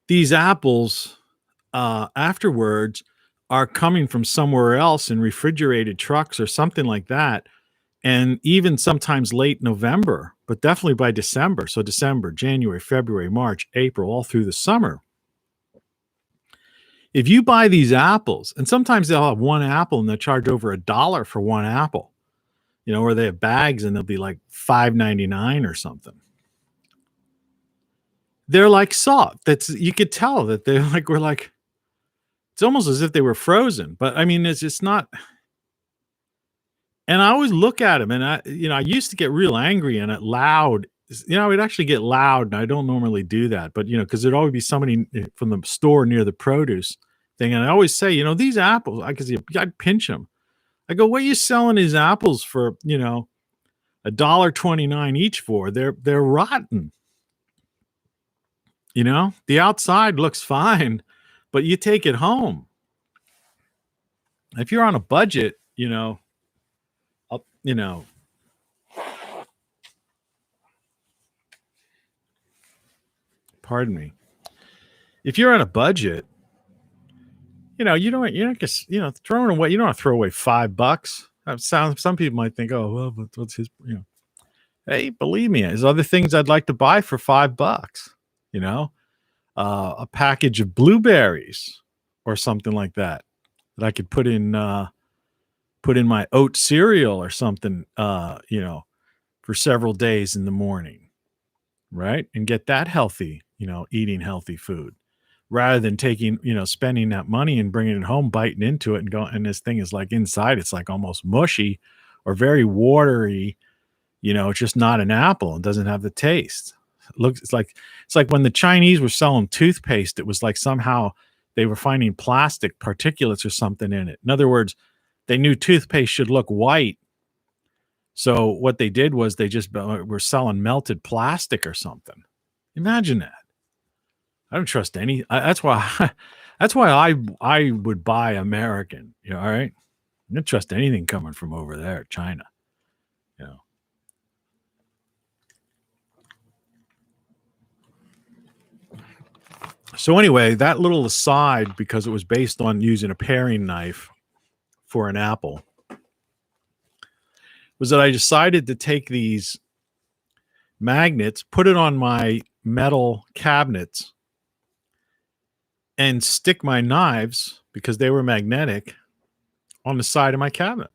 these apples afterwards are coming from somewhere else in refrigerated trucks or something like that. And even sometimes late November, but definitely by December. So December, January, February, March, April, all through the summer. If you buy these apples, and sometimes they'll have one apple and they'll charge over $1 for one apple, or they have bags and they'll be like $5.99 or something. They're like soft. You could tell that they were like, it's almost as if they were frozen. But I mean, it's just not. And I always look at them and I used to get real angry and loud. I would actually get loud and I don't normally do that, but because there'd always be somebody from the store near the produce thing. And I always say, these apples, I'd pinch them. I go, what are you selling these apples for, $1.29 each for? They're rotten. The outside looks fine, but you take it home. If you're on a budget, pardon me. If you're on a budget, you're not just, throwing away, you don't want to throw away $5. Some people might think, oh, well, what's his, Hey, believe me, there's other things I'd like to buy for $5. You know, a package of blueberries or something like that that I could put in my oat cereal or something. For several days in the morning, right? And get that healthy, eating healthy food rather than spending that money and bringing it home, biting into it and going, and this thing is like inside, it's like almost mushy or very watery, it's just not an apple and doesn't have the taste. It's like when the Chinese were selling toothpaste, it was like somehow they were finding plastic particulates or something in it. In other words, they knew toothpaste should look white. So what they did was they just were selling melted plastic or something. Imagine that. I don't trust any. That's why. That's why I would buy American. All right. I don't trust anything coming from over there, China. You know. So anyway, that little aside, because it was based on using a paring knife for an apple, was that I decided to take these magnets, put it on my metal cabinets, and stick my knives, because they were magnetic, on the side of my cabinet.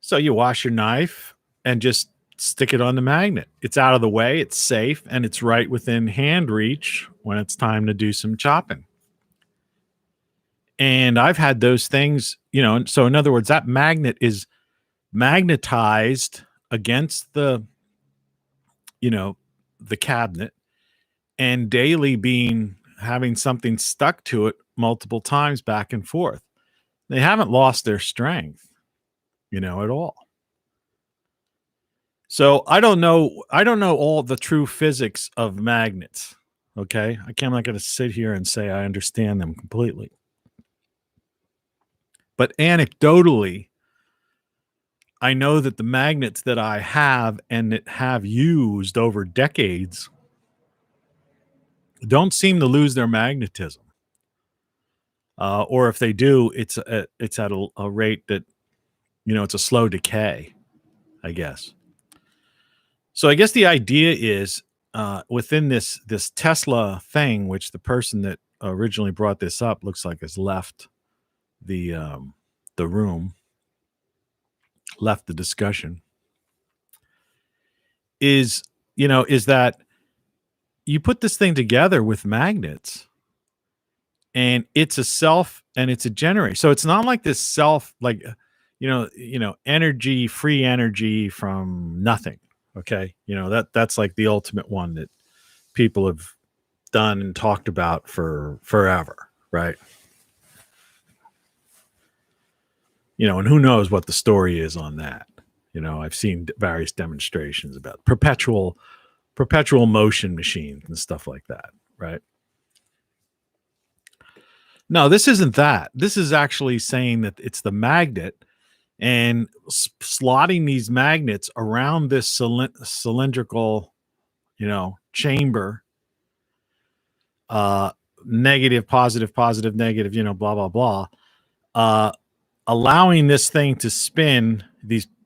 So you wash your knife and just stick it on the magnet. It's out of the way, it's safe, and it's right within hand reach when it's time to do some chopping. And I've had those things, so in other words, that magnet is magnetized against the cabinet, and daily having something stuck to it multiple times back and forth. They haven't lost their strength, at all. So I don't know all the true physics of magnets. Okay. I'm not going to sit here and say I understand them completely. But anecdotally, I know that the magnets that I have and that have used over decades don't seem to lose their magnetism. Or if they do, it's at a rate that, it's a slow decay, I guess. So I guess the idea is within this Tesla thing, which the person that originally brought this up looks like has left the room, left the discussion, is that you put this thing together with magnets, and it's a generator. So it's not like this energy, free energy from nothing. Okay. That's like the ultimate one that people have done and talked about for forever. Right. And who knows what the story is on that. I've seen various demonstrations about perpetual motion machines and stuff like that. Right. No, this isn't that. This is actually saying that it's the magnet and slotting these magnets around this cylindrical, chamber, negative, positive, negative, blah, blah, blah, allowing this thing to spin.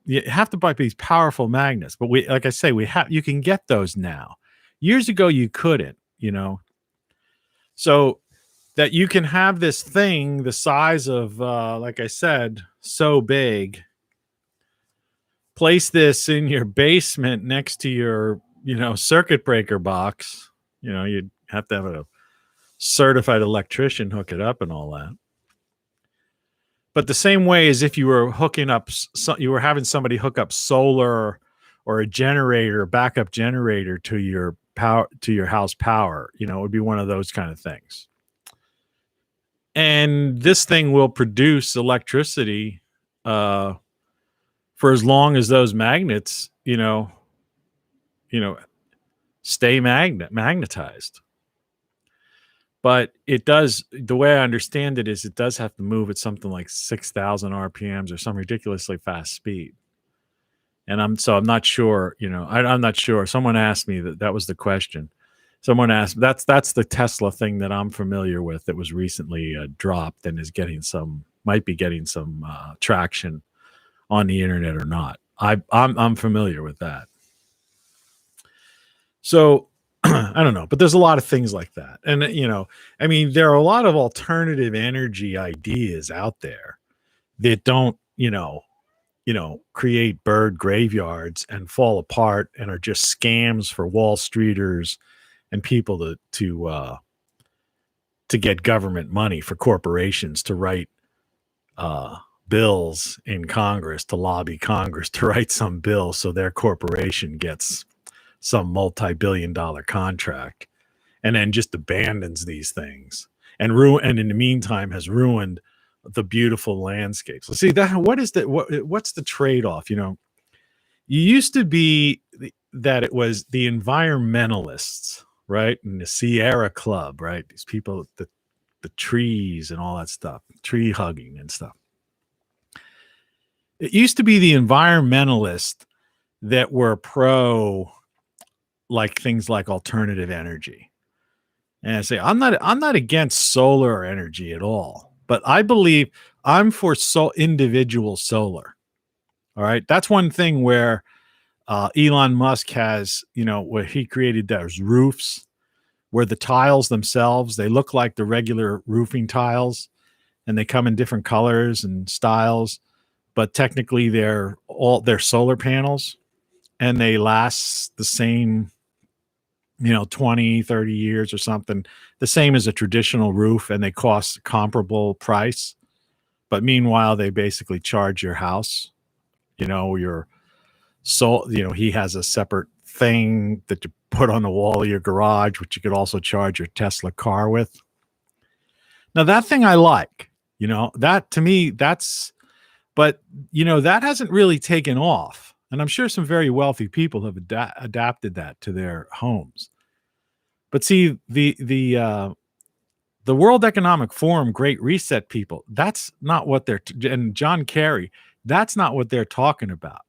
You have to buy these powerful magnets, but like I say, you can get those now. Years ago, you couldn't, so that you can have this thing the size of, like I said, so big, place this in your basement next to your, circuit breaker box. You'd have to have a certified electrician hook it up and all that. But the same way as if you were you were having somebody hook up solar or a generator, backup generator to your power, to your house power, it would be one of those kind of things. And this thing will produce electricity for as long as those magnets, stay magnetized. But it does, the way I understand it is it does have to move at something like 6,000 RPMs or some ridiculously fast speed. And I'm not sure, I'm not sure. Someone asked me that was the question. Someone asked, that's the Tesla thing that I'm familiar with that was recently dropped and is might be getting some traction on the internet or not. I'm familiar with that. So I don't know, but there's a lot of things like that. And I mean, there are a lot of alternative energy ideas out there that don't, create bird graveyards and fall apart and are just scams for Wall Streeters and people to get government money, for corporations to write uh, bills in Congress, to lobby Congress to write some bill so their corporation gets some multi-billion-dollar contract, and then just abandons these things and and in the meantime has ruined the beautiful landscapes. Let's see that. What's the trade-off? You used to be that it was the environmentalists, right? And the Sierra Club, right? These people, the trees and all that stuff, tree hugging and stuff. It used to be the environmentalists that were pro, like, things like alternative energy. And I say, I'm not against solar energy at all, but I believe I'm for individual solar. All right. That's one thing where Elon Musk has, where he created those roofs where the tiles themselves, they look like the regular roofing tiles and they come in different colors and styles, but technically they're solar panels and they last the same, 20, 30 years or something, the same as a traditional roof, and they cost a comparable price. But meanwhile, they basically charge your house, your he has a separate thing that you put on the wall of your garage, which you could also charge your Tesla car with. Now that thing I like, that to me, but that hasn't really taken off. And I'm sure some very wealthy people have adapted that to their homes. But see, the World Economic Forum Great Reset people, that's not what and John Kerry, that's not what they're talking about.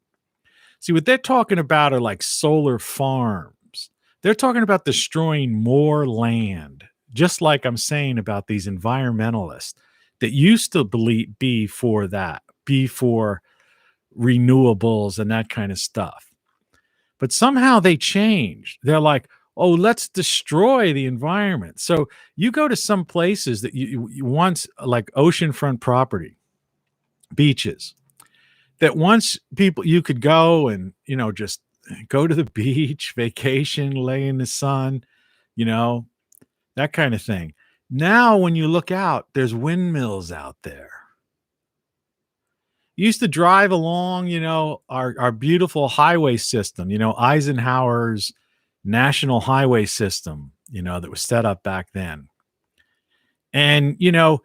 See, what they're talking about are like solar farms. They're talking about destroying more land, just like I'm saying about these environmentalists that used to be for renewables and that kind of stuff. But somehow they changed. They're like, oh, let's destroy the environment. So you go to some places that you once, like oceanfront property, beaches, that once you could go and, just go to the beach, vacation, lay in the sun, that kind of thing. Now, when you look out, there's windmills out there. You used to drive along, our beautiful highway system, Eisenhower's national highway system, that was set up back then. And, and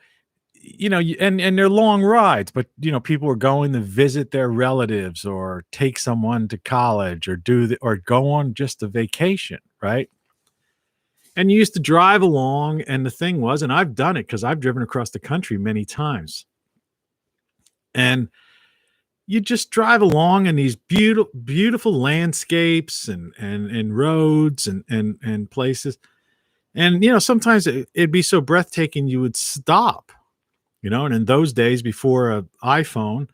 they're long rides, but people were going to visit their relatives or take someone to college or or go on just a vacation, right? And you used to drive along, and the thing was, and I've done it because I've driven across the country many times, and you just drive along in these beautiful landscapes and roads and places, and sometimes it'd be so breathtaking you would stop. And in those days before an iPhone,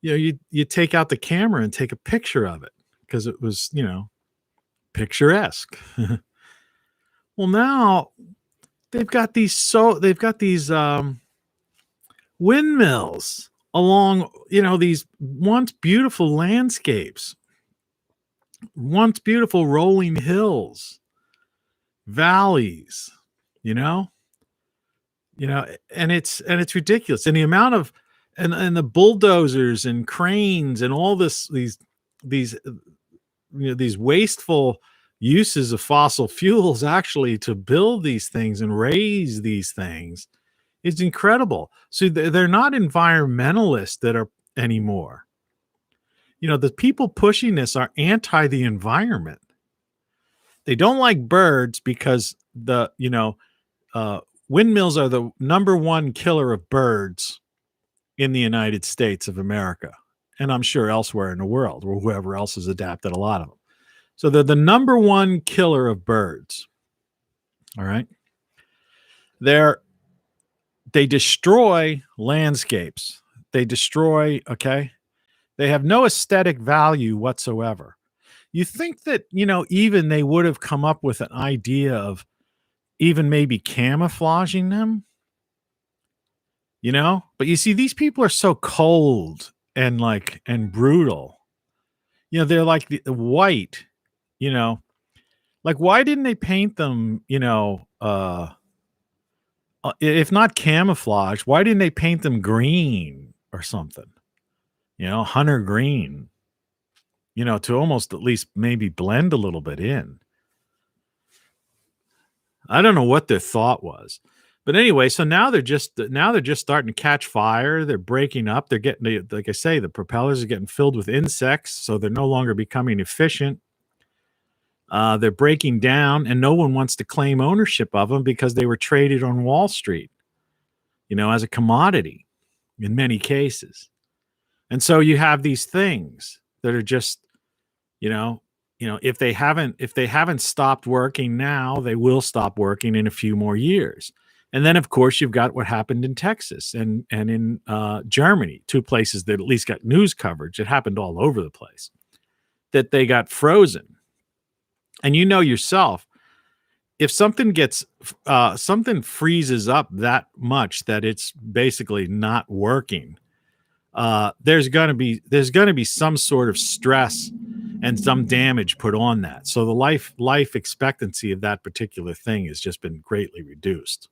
you take out the camera and take a picture of it because it was, picturesque. Well, now they've got these windmills along, these once beautiful landscapes, once beautiful rolling hills, valleys, and it's ridiculous. And the amount of, and the bulldozers and cranes and all these wasteful uses of fossil fuels actually to build these things and raise these things is incredible. So they're not environmentalists that are anymore. The people pushing this are anti the environment. They don't like birds because windmills are the number one killer of birds in the United States of America, and I'm sure elsewhere in the world, or whoever else has adapted a lot of them. So they're the number one killer of birds. All right. They destroy landscapes. They have no aesthetic value whatsoever. you think that, even they would have come up with an idea of even maybe camouflaging them, but you see, these people are so cold and brutal. They're like the white, you know, like why didn't they paint them, if not camouflage, why didn't they paint them green or something? Hunter green, to almost at least maybe blend a little bit in. I don't know what their thought was. But anyway, so now they're just starting to catch fire. They're breaking up. They're getting, like I say, the propellers are getting filled with insects, so they're no longer becoming efficient. They're breaking down, and no one wants to claim ownership of them because they were traded on Wall Street, as a commodity in many cases. And so you have these things that are just, if they haven't stopped working now, they will stop working in a few more years. And then, of course, you've got what happened in Texas and in Germany, two places that at least got news coverage. It happened all over the place, that they got frozen. And yourself, if something something freezes up that much that it's basically not working, there's going to be some sort of stress and some damage put on that. So the life expectancy of that particular thing has just been greatly reduced.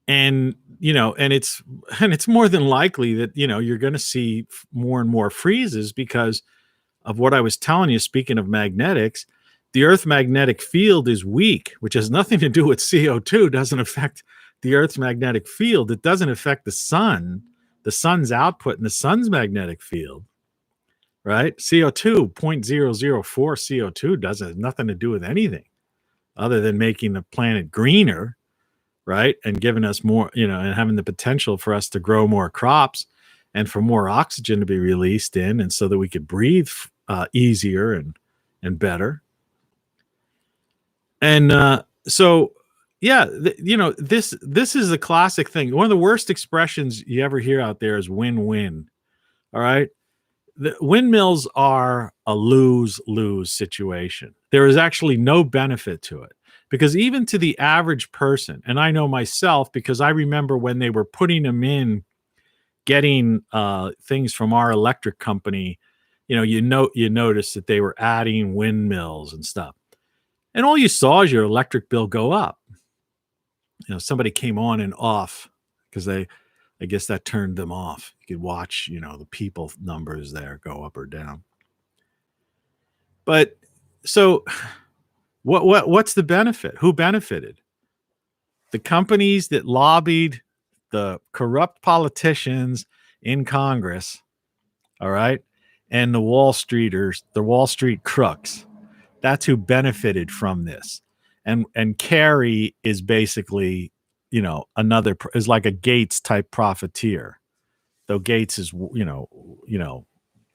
And it's more than likely that you're going to see more and more freezes because of what I was telling you. Speaking of magnetics, the Earth's magnetic field is weak, which has nothing to do with CO2. Doesn't affect the Earth's magnetic field. It doesn't affect the sun's output and the sun's magnetic field, right? CO2, 0.004 CO2 has nothing to do with anything other than making the planet greener, right? And giving us more, and having the potential for us to grow more crops and for more oxygen to be released in, and so that we could breathe easier and better. And so, yeah, this is a classic thing. One of the worst expressions you ever hear out there is win-win. All right. The windmills are a lose-lose situation. There is actually no benefit to it because even to the average person, and I know myself because I remember when they were putting them in, getting things from our electric company, you notice that they were adding windmills and stuff. And all you saw is your electric bill go up. Somebody came on and off because I guess that turned them off. You could watch, the people numbers there go up or down. But so what's the benefit? Who benefited? The companies that lobbied the corrupt politicians in Congress, all right, and the Wall Street crooks. That's who benefited from this. And Kerry is basically, is like a Gates type profiteer, though Gates is,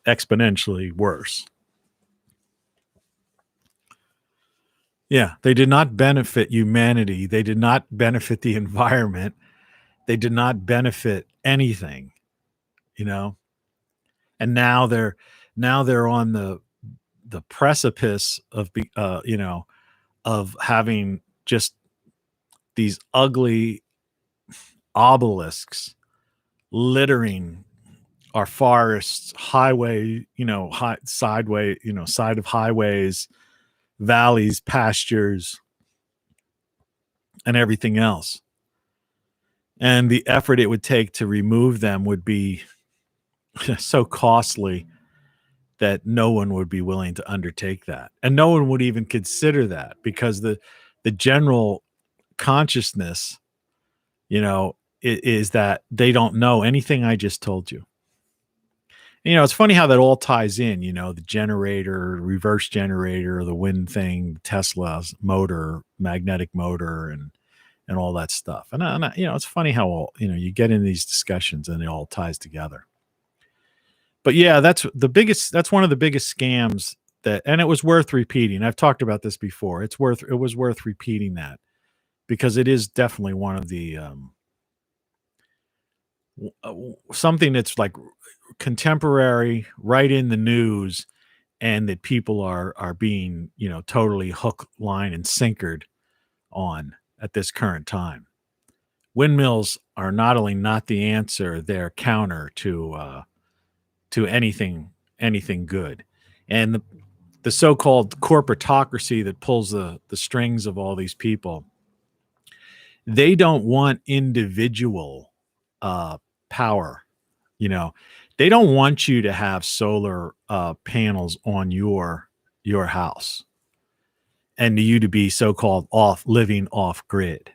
exponentially worse. Yeah, they did not benefit humanity. They did not benefit the environment. They did not benefit anything, And now they're on the precipice of of having just these ugly obelisks littering our forests, highway, side of highways, valleys, pastures, and everything else. And the effort it would take to remove them would be so costly that no one would be willing to undertake that. And no one would even consider that because the general consciousness, is that they don't know anything I just told you. And, it's funny how that all ties in, the generator, reverse generator, the wind thing, Tesla's motor, magnetic motor, and all that stuff. And it's funny how all, you get in these discussions and it all ties together. But yeah, that's one of the biggest scams and it was worth repeating. I've talked about this before. It was worth repeating that because it is definitely one of the, something that's like contemporary, right in the news, and that people are being, totally hook, line, and sinkered on at this current time. Windmills are not only not the answer, they're counter to anything good. And the so-called corporatocracy that pulls the strings of all these people, they don't want individual power. They don't want you to have solar panels on your house and you to be so-called living off grid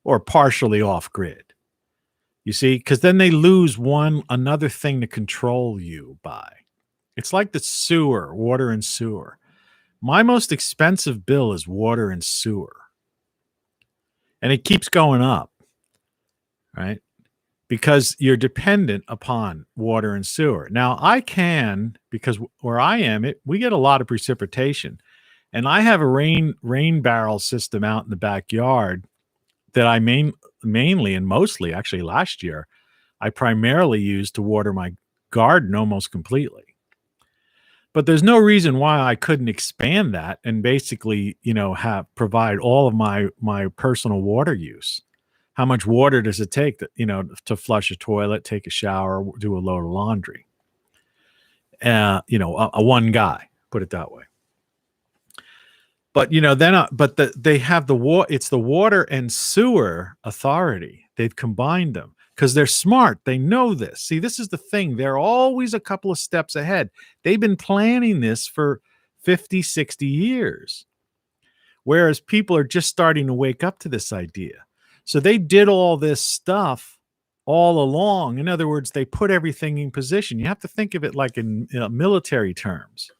or partially off grid. You see, because then they lose another thing to control you by. It's like the sewer, water and sewer. My most expensive bill is water and sewer. And it keeps going up, right? Because you're dependent upon water and sewer. Now, because where I am, we get a lot of precipitation. And I have a rain barrel system out in the backyard that I mainly and mostly, actually last year, I primarily used to water my garden almost completely. But there's no reason why I couldn't expand that and basically, provide all of my personal water use. How much water does it take to flush a toilet, take a shower, do a load of laundry? A one guy, put it that way. But they have it's the water and sewer authority. They've combined them because they're smart. They know this. See, this is the thing. They're always a couple of steps ahead. They've been planning this for 50, 60 years. Whereas people are just starting to wake up to this idea. So they did all this stuff all along. In other words, they put everything in position. You have to think of it like in military terms.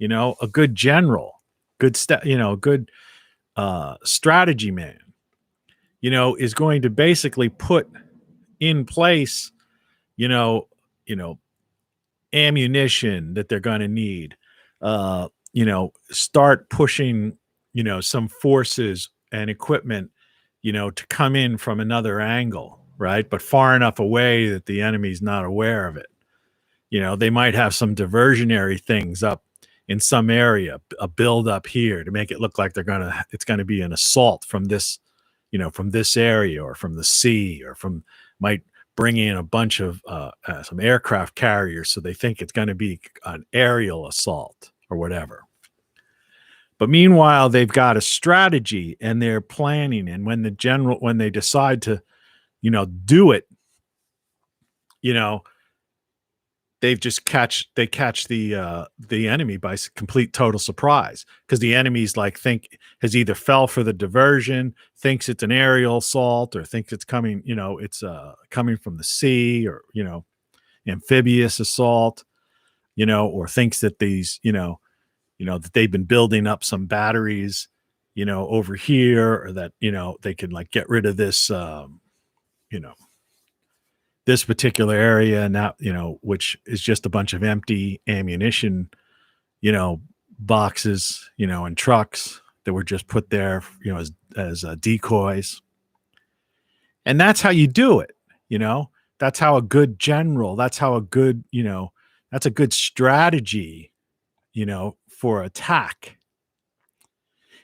A good general. Good strategy man, is going to basically put in place, ammunition that they're going to need, start pushing, some forces and equipment, to come in from another angle, right? But far enough away that the enemy's not aware of it. They might have some diversionary things up in some area, a build up here to make it look like it's going to be an assault from this, from this area or from the sea or might bring in a bunch of some aircraft carriers. So they think it's going to be an aerial assault or whatever. But meanwhile, they've got a strategy and they're planning. And when they decide to, do it, they catch the enemy by complete total surprise because the enemy's has either fell for the diversion, thinks it's an aerial assault, or thinks it's coming, it's coming from the sea, or amphibious assault, or thinks that these, that they've been building up some batteries, over here, or that they can get rid of this, this particular area now, which is just a bunch of empty ammunition, boxes, and trucks that were just put there, as decoys. And that's how you do it. That's how a good general, that's a good strategy, for attack.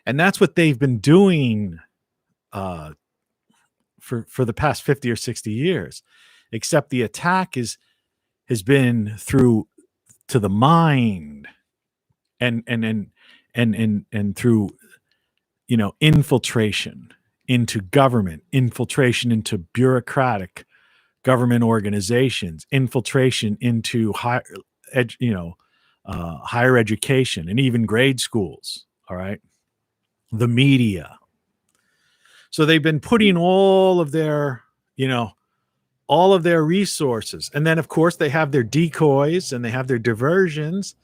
And that's what they've been doing, for the past 50 or 60 years. Except the attack has been through to the mind and through infiltration into government, infiltration into bureaucratic government organizations, infiltration into higher education and even grade schools. All right, the media. So they've been putting all of their resources. And then, of course, they have their decoys and they have their diversions.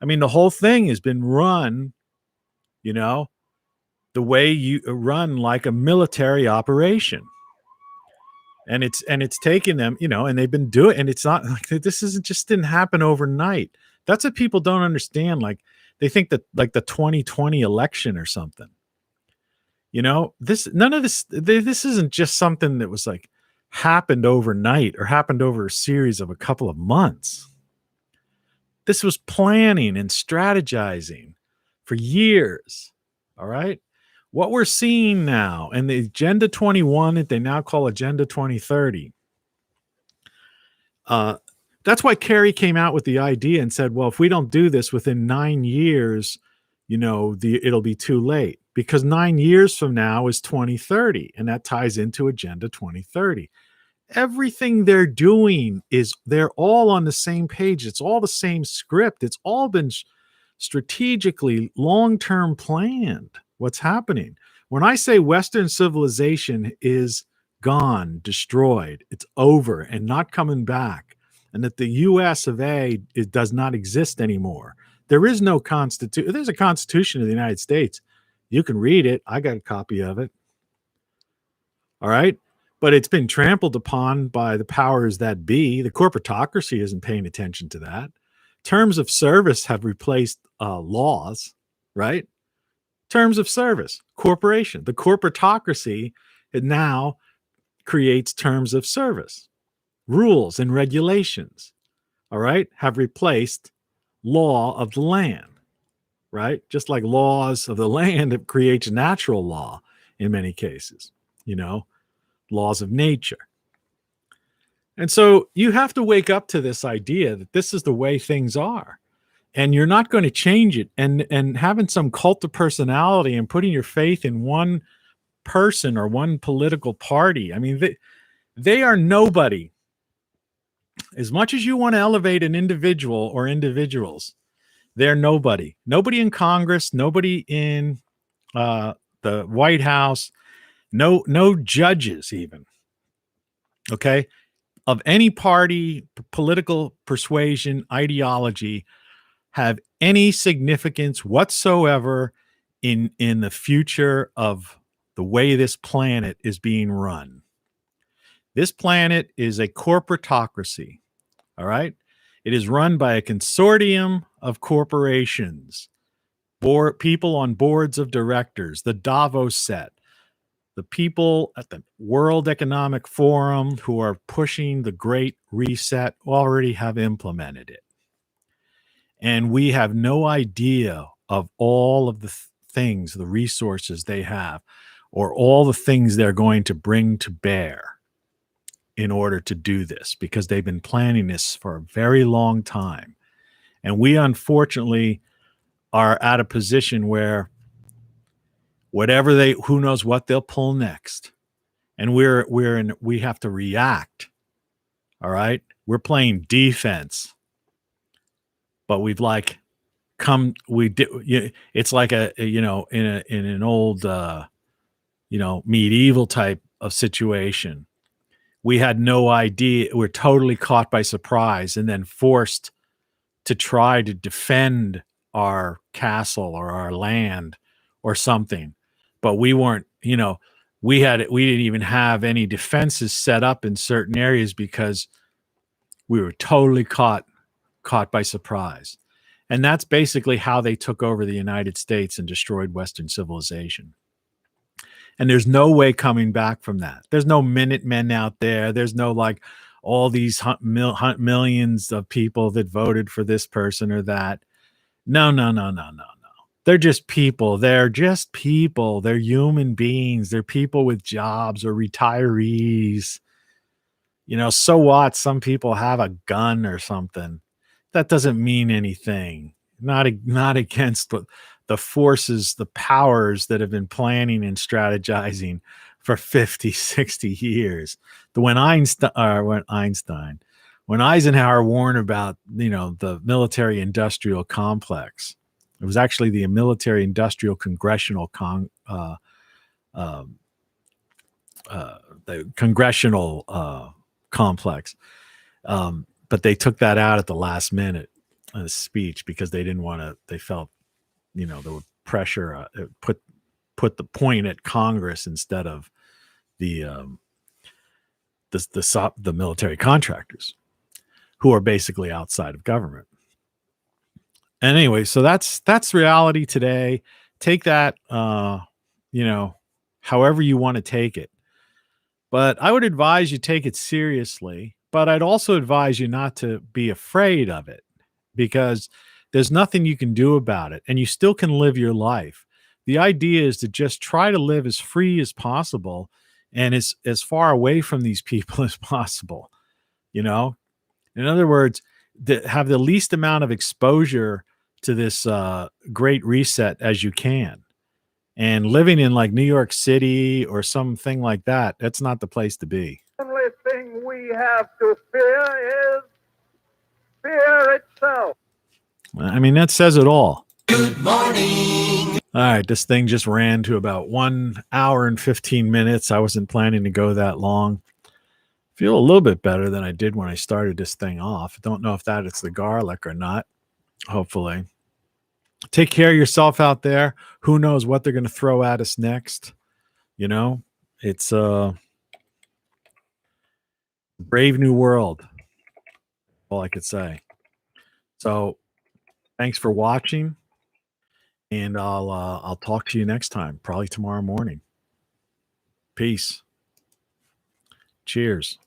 I mean, the whole thing has been run, the way you run like a military operation. And it's taken them, and they've been doing, and it's not like this didn't happen overnight. That's what people don't understand. Like they think that like the 2020 election or something, this isn't just something that was happened overnight or happened over a series of a couple of months. This was planning and strategizing for years. All right. What we're seeing now, and the Agenda 21 that they now call Agenda 2030, that's why Kerry came out with the idea and said, well, if we don't do this within 9 years, it'll be too late, because 9 years from now is 2030, and that ties into Agenda 2030. Everything they're doing is they're all on the same page. It's all the same script. It's all been strategically long-term planned. What's happening when I say Western civilization is gone, destroyed, it's over and not coming back, and that the US of A, it does not exist anymore. There is no constitution. There's a Constitution of the United States. You can read it. I got a copy of it. All right. But it's been trampled upon by the powers that be. The corporatocracy isn't paying attention to that. Terms of service have replaced laws, right? Terms of service, corporation. The corporatocracy, it now creates terms of service. Rules and regulations, all right, have replaced law of the land, right? Just like laws of the land, it creates natural law in many cases, laws of nature. And so you have to wake up to this idea that this is the way things are, and you're not going to change it. And having some cult of personality and putting your faith in one person or one political party, I mean, they are nobody. As much as you want to elevate an individual or individuals, they're nobody. Nobody in Congress, nobody in the White House, no judges even, okay, of any party, political persuasion, ideology, have any significance whatsoever in the future of the way this planet is being run. This planet is a corporatocracy, all right? It is run by a consortium of corporations, people on boards of directors, the Davos set, the people at the World Economic Forum who are pushing the Great Reset already have implemented it. And we have no idea of all of the things, the resources they have, or all the things they're going to bring to bear in order to do this, because they've been planning this for a very long time. And we unfortunately are at a position where who knows what they'll pull next. And we have to react. All right. We're playing defense, but we've it's like in an old, medieval type of situation. We had no idea. We're totally caught by surprise and then forced to try to defend our castle or our land or something. But we weren't, we didn't even have any defenses set up in certain areas because we were totally caught by surprise. And that's basically how they took over the United States and destroyed Western civilization. And there's no way coming back from that. There's no Minutemen out there. There's no all these millions of people that voted for this person or that. No. They're just people. They're human beings. They're people with jobs or retirees. So what? Some people have a gun or something. That doesn't mean anything. Not against the forces, the powers that have been planning and strategizing for 50, 60 years. When Eisenhower warned about, the military-industrial complex, it was actually the military-industrial congressional the congressional complex. But they took that out at the last minute in a speech because they didn't want to. They felt, there would pressure put the point at Congress instead of the military contractors, who are basically outside of government. And anyway, so that's reality today. Take that, however you want to take it. But I would advise you take it seriously. But I'd also advise you not to be afraid of it. because there's nothing you can do about it, and you still can live your life. The idea is to just try to live as free as possible and as far away from these people as possible. You know, in other words, have the least amount of exposure to this great reset as you can. And living in like New York City or something like that, that's not the place to be. The only thing we have to fear is fear itself. I mean, that says it all. Good morning. All right, this thing just ran to about 1 hour and 15 minutes. I wasn't planning to go that long. Feel a little bit better than I did when I started this thing off. Don't know if that it's the garlic or not. Hopefully. Take care of yourself out there. Who knows what they're going to throw at us next? You know, it's a brave new world. All I could say. So, thanks for watching, and I'll talk to you next time, probably tomorrow morning. Peace. Cheers.